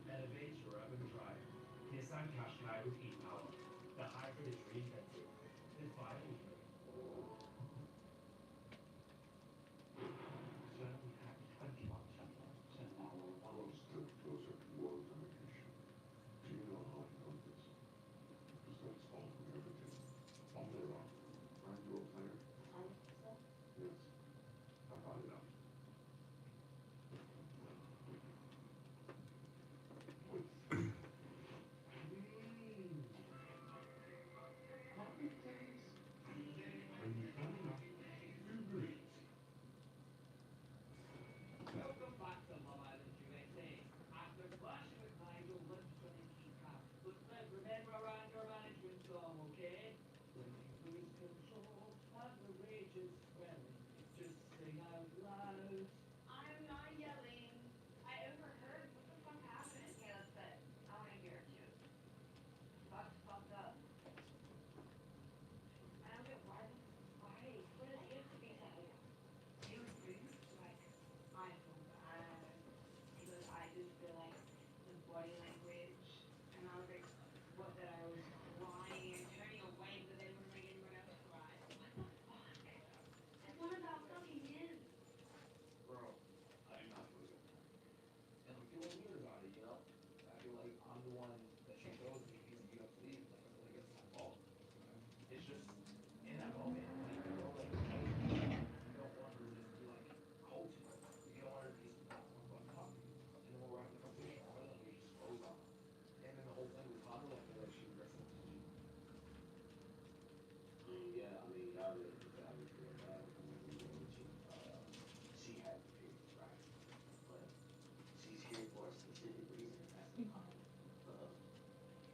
Elevate your urban drive. Nissan Qashqai with e-power. The hybrid is reinvented. It's viable. Sir, we have 21 chapters. One step closer to world domination. Do you know how I know this? Because that's all we ever did. On their own. Aren't you a player? Yes. How about it? With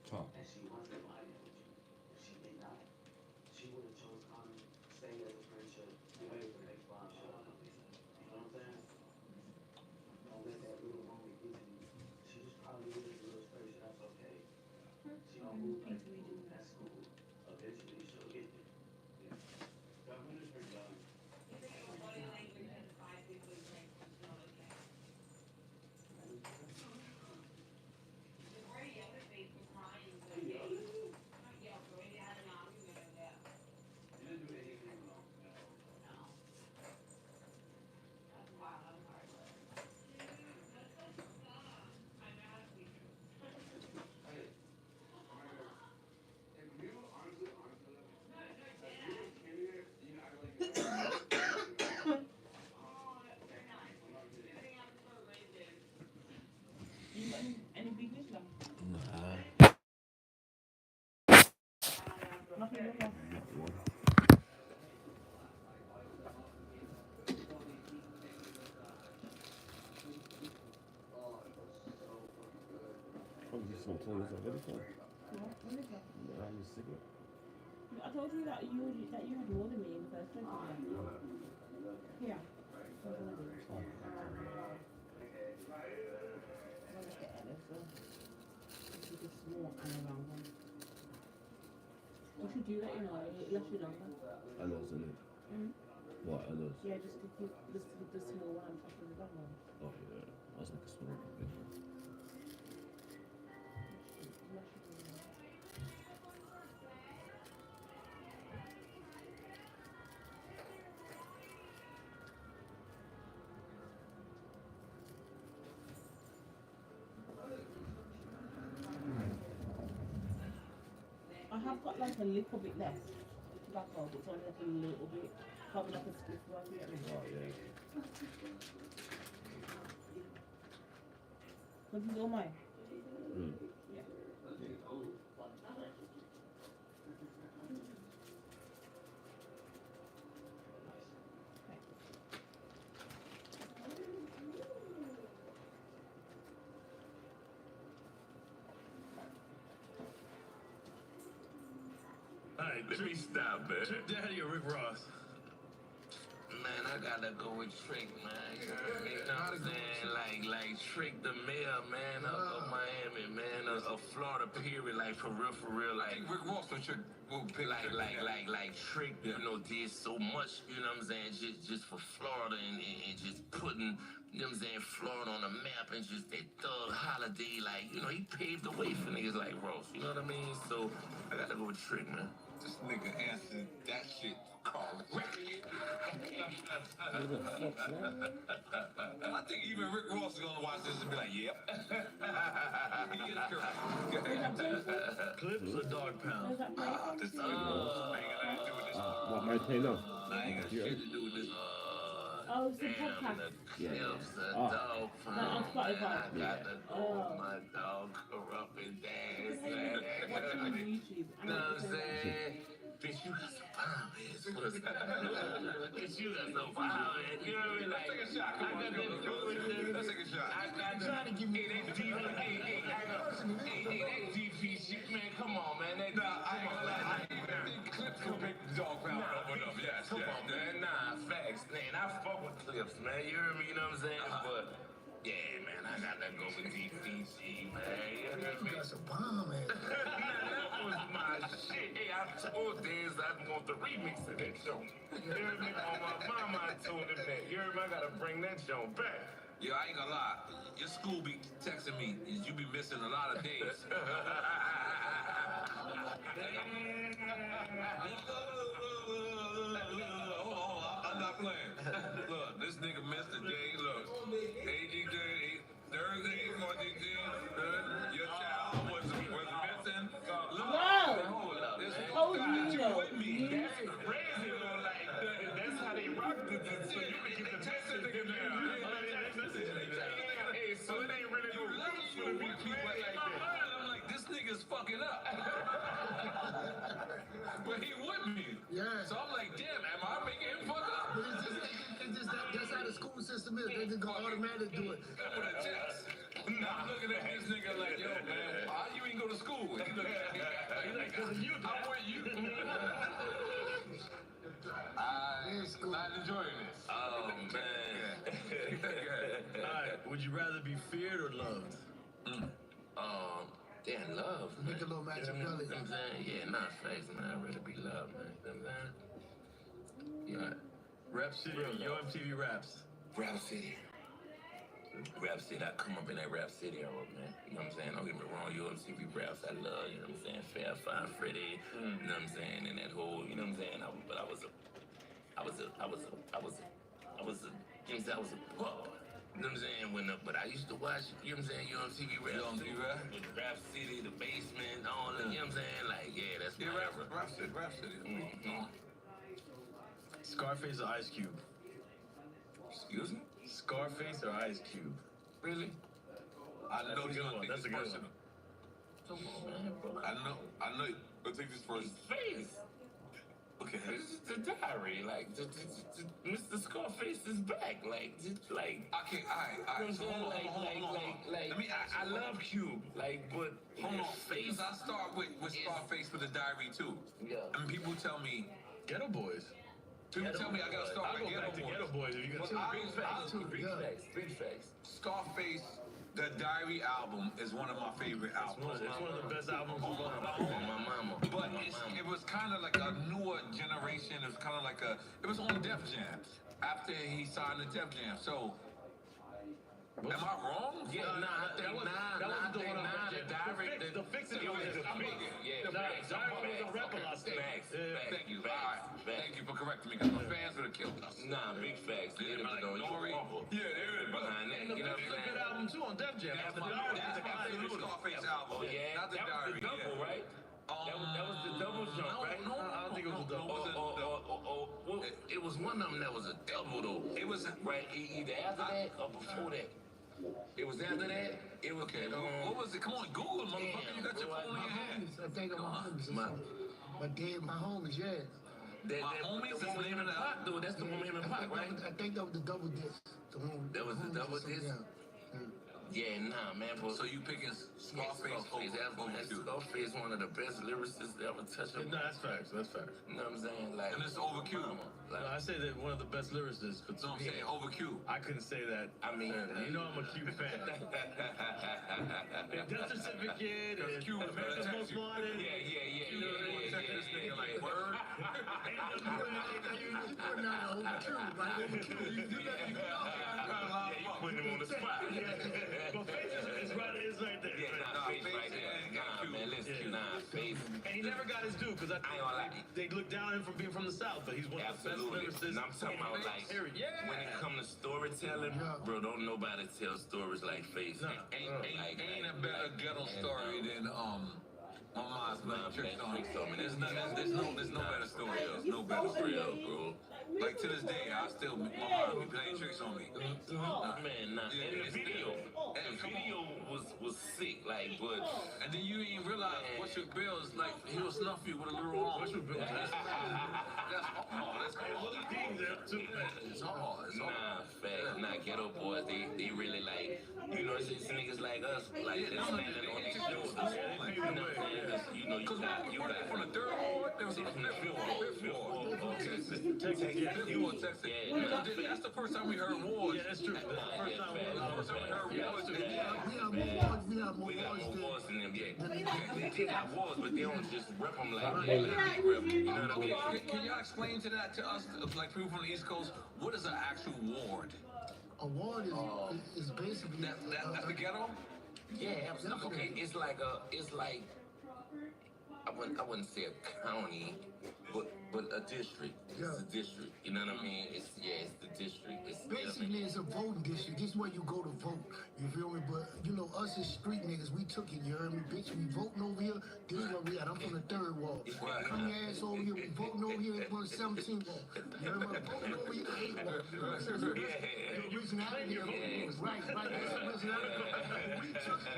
Talk. and she wants to buy it with you. If she did not, she would have chose Connor, stay as a friendship, away from ps5 show. You know what I'm saying? Don't let that little moment get to you. She just probably is a little straight, so that's okay. She don't move like you move, that's cool. Eventually she'll get there. Yeah. But when is her done? You didn't do anything wrong. Hey, if you honestly, if you came here, you act like you You got any big wish left? Nah. Nothing left. Not one. Oh, you some toilets already, fam? What? What is that? Nah, you cigarette? I told you that you had more than me in the first place. Yeah. That's what I did. Oh. I'm gonna get Alice, so this is a small and a round one. You should do that, you know, less you longer. Hellos, innit? Mm. What, hellos? Yeah, just to keep the small one on top of the long one. Oh, yeah. I was making small one. I have got like a little bit left. Back up, it's only like a little bit. Probably like a split one, you get me? Oh, yeah. But this is all mine. Mm. Yeah. Alright, let me stop, man. Daddy or Rick Ross? Man, I gotta go with Trick, man. You know what I'm saying? Like Trick the mayor, man, of Miami, man, of Florida, period. Like, for real, like. Rick Ross and Trick will pick like Trick, you know, did so much, you know what I'm saying, just for Florida and just putting, you know what I'm saying, Florida on the map and just that thug holiday, like, you know, he paved the way for niggas like Ross, you know what I mean? So, I gotta go with Trick, man. This nigga answered that shit correct. I think even Rick Ross is gonna watch this and be like, yep. He is correct. Clips or dog pound? This is What, my play now? I ain't got shit to do with this. Oh, it's a podcast. Yeah, yeah. Dog Not on Spotify. I gotta go my dog corrupt and dance. Watch it on YouTube. Know what I'm saying? Bitch, you got some power, bitch, you got some power, man. You know what I mean? Like, let's take a shot. Come on, let's take a shot. I got trying to give me that deep, that DP shit, man. Come on, man. That I ain't gonna lie. I think Clips will make the dog pound up enough. Yes, come on, man. Nah, facts, man. I fuck with Clips, man. You hear me? You know what I'm saying? But yeah, man, I gotta go with DPG, man. You hear me? You got some bomb, man. That was my shit. Hey, I told Dez I want the remix of that show. You hear me? On my mama, I told him that. You hear me? I gotta bring that show back. Yeah, I ain't gonna lie. Your school be texting me. You be missing a lot of days. I'm not playing. Look, this nigga missed a day. Look, AGJ, Thursday, 14th, your child was missing. Look, hold up. This is with me. That's crazy, though. Like, that's how they rock the so you can get the text nigga now. Hey, so it ain't really no rules for the people like that. I'm like, this nigga's fucking up. But he with me. Yeah. So I'm like, damn, am I making him fuck up? It's just that's how the school system is. They just gonna automatically do it. With a text. I'm looking at this nigga like, yo, man, why you ain't go to to school. He's like, because of you, I'm with you. I'm not enjoying this. Oh, man. Alright, would you rather be feared or loved? Damn, love. Make a little match of belly. You know what I'm saying? Yeah, not face, man. I'd rather be loved, man. You know what I'm saying? Yeah. Rap City or Yo MTV Raps? Rap City. Rap City, I come up in that Rap City era, man. You know what I'm saying? Don't get me wrong, Yo MTV Raps, I love, you know what I'm saying? ps5, Freddie, you know what I'm saying? And that whole, you know what I'm saying? You know what I'm saying? I was a pup. You know what I'm saying? But I used to watch, you know what I'm saying, Yo MTV Raps. With the Rap City, the basement, all that, you know what I'm saying? Like, yeah, that's my era. Rap City. Scarface or Ice Cube? Excuse me? Scarface or Ice Cube? Really? I know you're gonna That's take a this good personal. Come on, man, bro. I know you'll take this first. Face. Okay. It's just a diary. Like, Mr. Scarface is back. Like. Okay, all right. So hold on. Let me ask you. I love Cube. Like, but Hold on. Face. Because I start with Scarface with the diary too. Yeah. And people tell me, Ghetto Boys. People tell me I gotta start I'll with go back to Ghetto Boys if you got Big facts. Scarface, the Diary album is one of my favorite albums. It's one of the best albums of all My mama. But it was kind of like a newer generation. It was kind of like it was on Def Jam after he signed to Def Jam. So, am I wrong? Yeah, I think the diary. The fixing was the fix. Yeah, Diary was a rapper last time. Facts. Thank you. All right. Thank you for correcting me because my fans would have killed us. Nah, big facts. Yeah, like Nori. Yeah, they were behind that. And the You know Fix what is a I'm good saying? album too on Def Jam. That's The my Diary is a favorite Scarface album. Oh yeah, Not the that Diary. was the double, right? That was the double jump, right? No, I don't think it was a double. Well, it was one of them that was a double though. It was right either after that or before that. It was after that. It was Okay, what was it? Come on, Google, motherfucker. You got your phone in your hand. I think of my homies. My homies, yeah. My homies is name in the pot though. That's the one him and Pac, right? I think that was the double disc. That was the double disc? Yeah, nah, man. But So you picking Scarface over Cube? Scarface one of the best lyricists that ever touched him. No, that's facts. That's facts. You know what I'm saying? Like, And it's over Cube. No, I say that one of the best lyricists. But So I'm saying over Cube. I couldn't say that. I mean, You know I'm a Cube fan. Death Certificate and Cube was gonna America's text Most you. Wanted. yeah. You know what I'm saying? This nigga like word. You putting him on the spot. But Face is right there. Yeah, nah, Face right there. Nah, man, listen, nah, Face. And he never got his due because I ain't gonna lie. they look down on him for being from the South, but he's one of the best Absolutely. lyricists. And I'm talking about like when it comes to storytelling, bro, don't nobody tell stories like Face. No. Ain't a better ghetto story than my mom's playing tricks on me. There's no better story. There's no better story, bro. Like to this day, my mom be playing tricks on me. Man, nah. And the video was sick, like, but. And then you didn't realize what's your bills, like he'll snuff you with a little arm. What's your bill? That's hard. It's hard. Nah, fact. Nah, Ghetto Boys, they really like, you know, it's niggas like us, like, they're standing on their shoulders. You know what I'm saying? You know, you got from the third ward, there was a fifth ward. Texas. That's the first time we heard wars. Yeah, that's true. That's the first time we got more wars than them, yeah. They got wars, but they don't just rep them like they rep. You know what I mean? Can y'all explain to us, like people from the East Coast, what is an actual ward? A ward is basically that's the ghetto. Yeah, absolutely. Okay, it's like I wouldn't say a county, but a district. It's a district. You know what I mean? It's the district. Basically, it's a voting district. This is where you go to vote. You feel me? But you know, us as street niggas, we took it. You heard me, bitch? We voting over here. This is where we at. I'm from the third wall. Come your ass over here. We voting over here. One was 17 walk. You know, my vote over you 8 walk. You know what I'm saying? So that's the originality of it. Right, that's the originality. But we took it.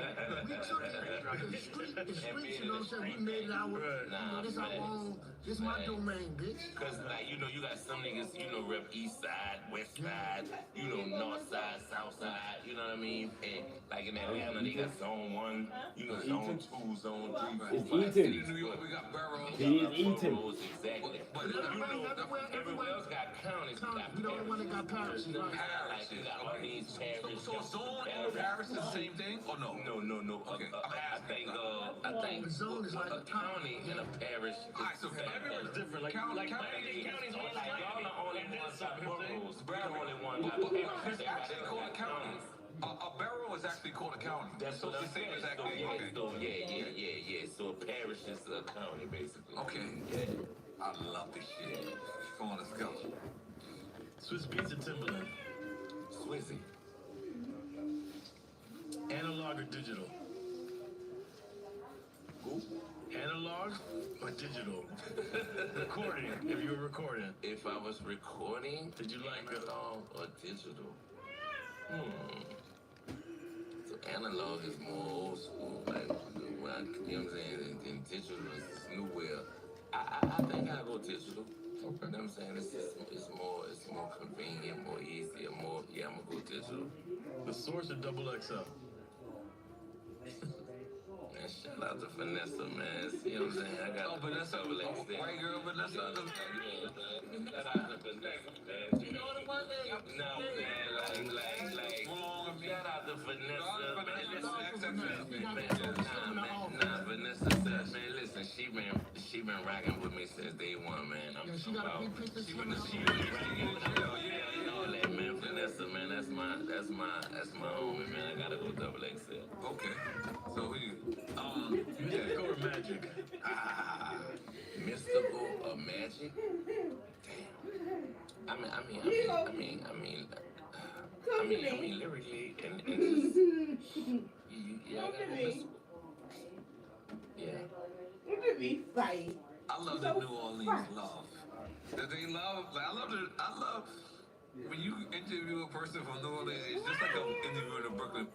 The streets, you know what I'm saying? We made it our, you know, this our own, this my domain, bitch. Cause like, you know, you got some niggas, you know, rep east side, west side, you know, north side, south side, you know what I mean? And like in Atlanta, they got zone 1, you know, zone 2, zone 3, 4, 5, 6. In New York, we got boroughs. We got boroughs, exactly. But you know, everywhere else got counties. We the only one that got parishes. Like, you got Orleans Parish. So zone and a parish is the same thing, or no? No. Okay. I think the zone is like a county and a parish. Alright, so everywhere's different. Like counties all the Y'all the only ones got boroughs. We're the only one got It's actually called a county. A borough is actually called a county. That's so what the I'm same saying. exact thing. Okay. So yeah. So a parish is a county, basically. Okay. Yeah. I love this shit. Come on, let's go. Swiss Beats or Timberland? Swizzy. Analog or digital? Who? Analog or digital? Recording, if you were recording. If I was recording, did you like analog or digital? So analog is more old school, like, you know what I'm saying? And digital is this new wave. I think I'll go digital. You know what I'm saying? It's more convenient, more easier, more, I'm gonna go digital. The Source or Double XL? Man, shout out to Vanessa, man. See what I'm saying? I got Vanessa, white girl Vanessa. Shout out to Vanessa, man. You know what I'm saying? No, man, like, shout out to Vanessa, man. Vanessa said, man, listen, she been rocking with me since day one, man. She been rocking with me, man. Vanessa, man, that's my homie, man. I gotta go double XL. Okay. So who you? Mystical or Magic? Mystical or Magic? Damn. I mean, lyrically and just, I gotta go mystical. Yeah. Look at me fight. I love the New Orleans love. That they love, like I love when you interview a person from New Orleans, it's just like an interview in Brooklyn.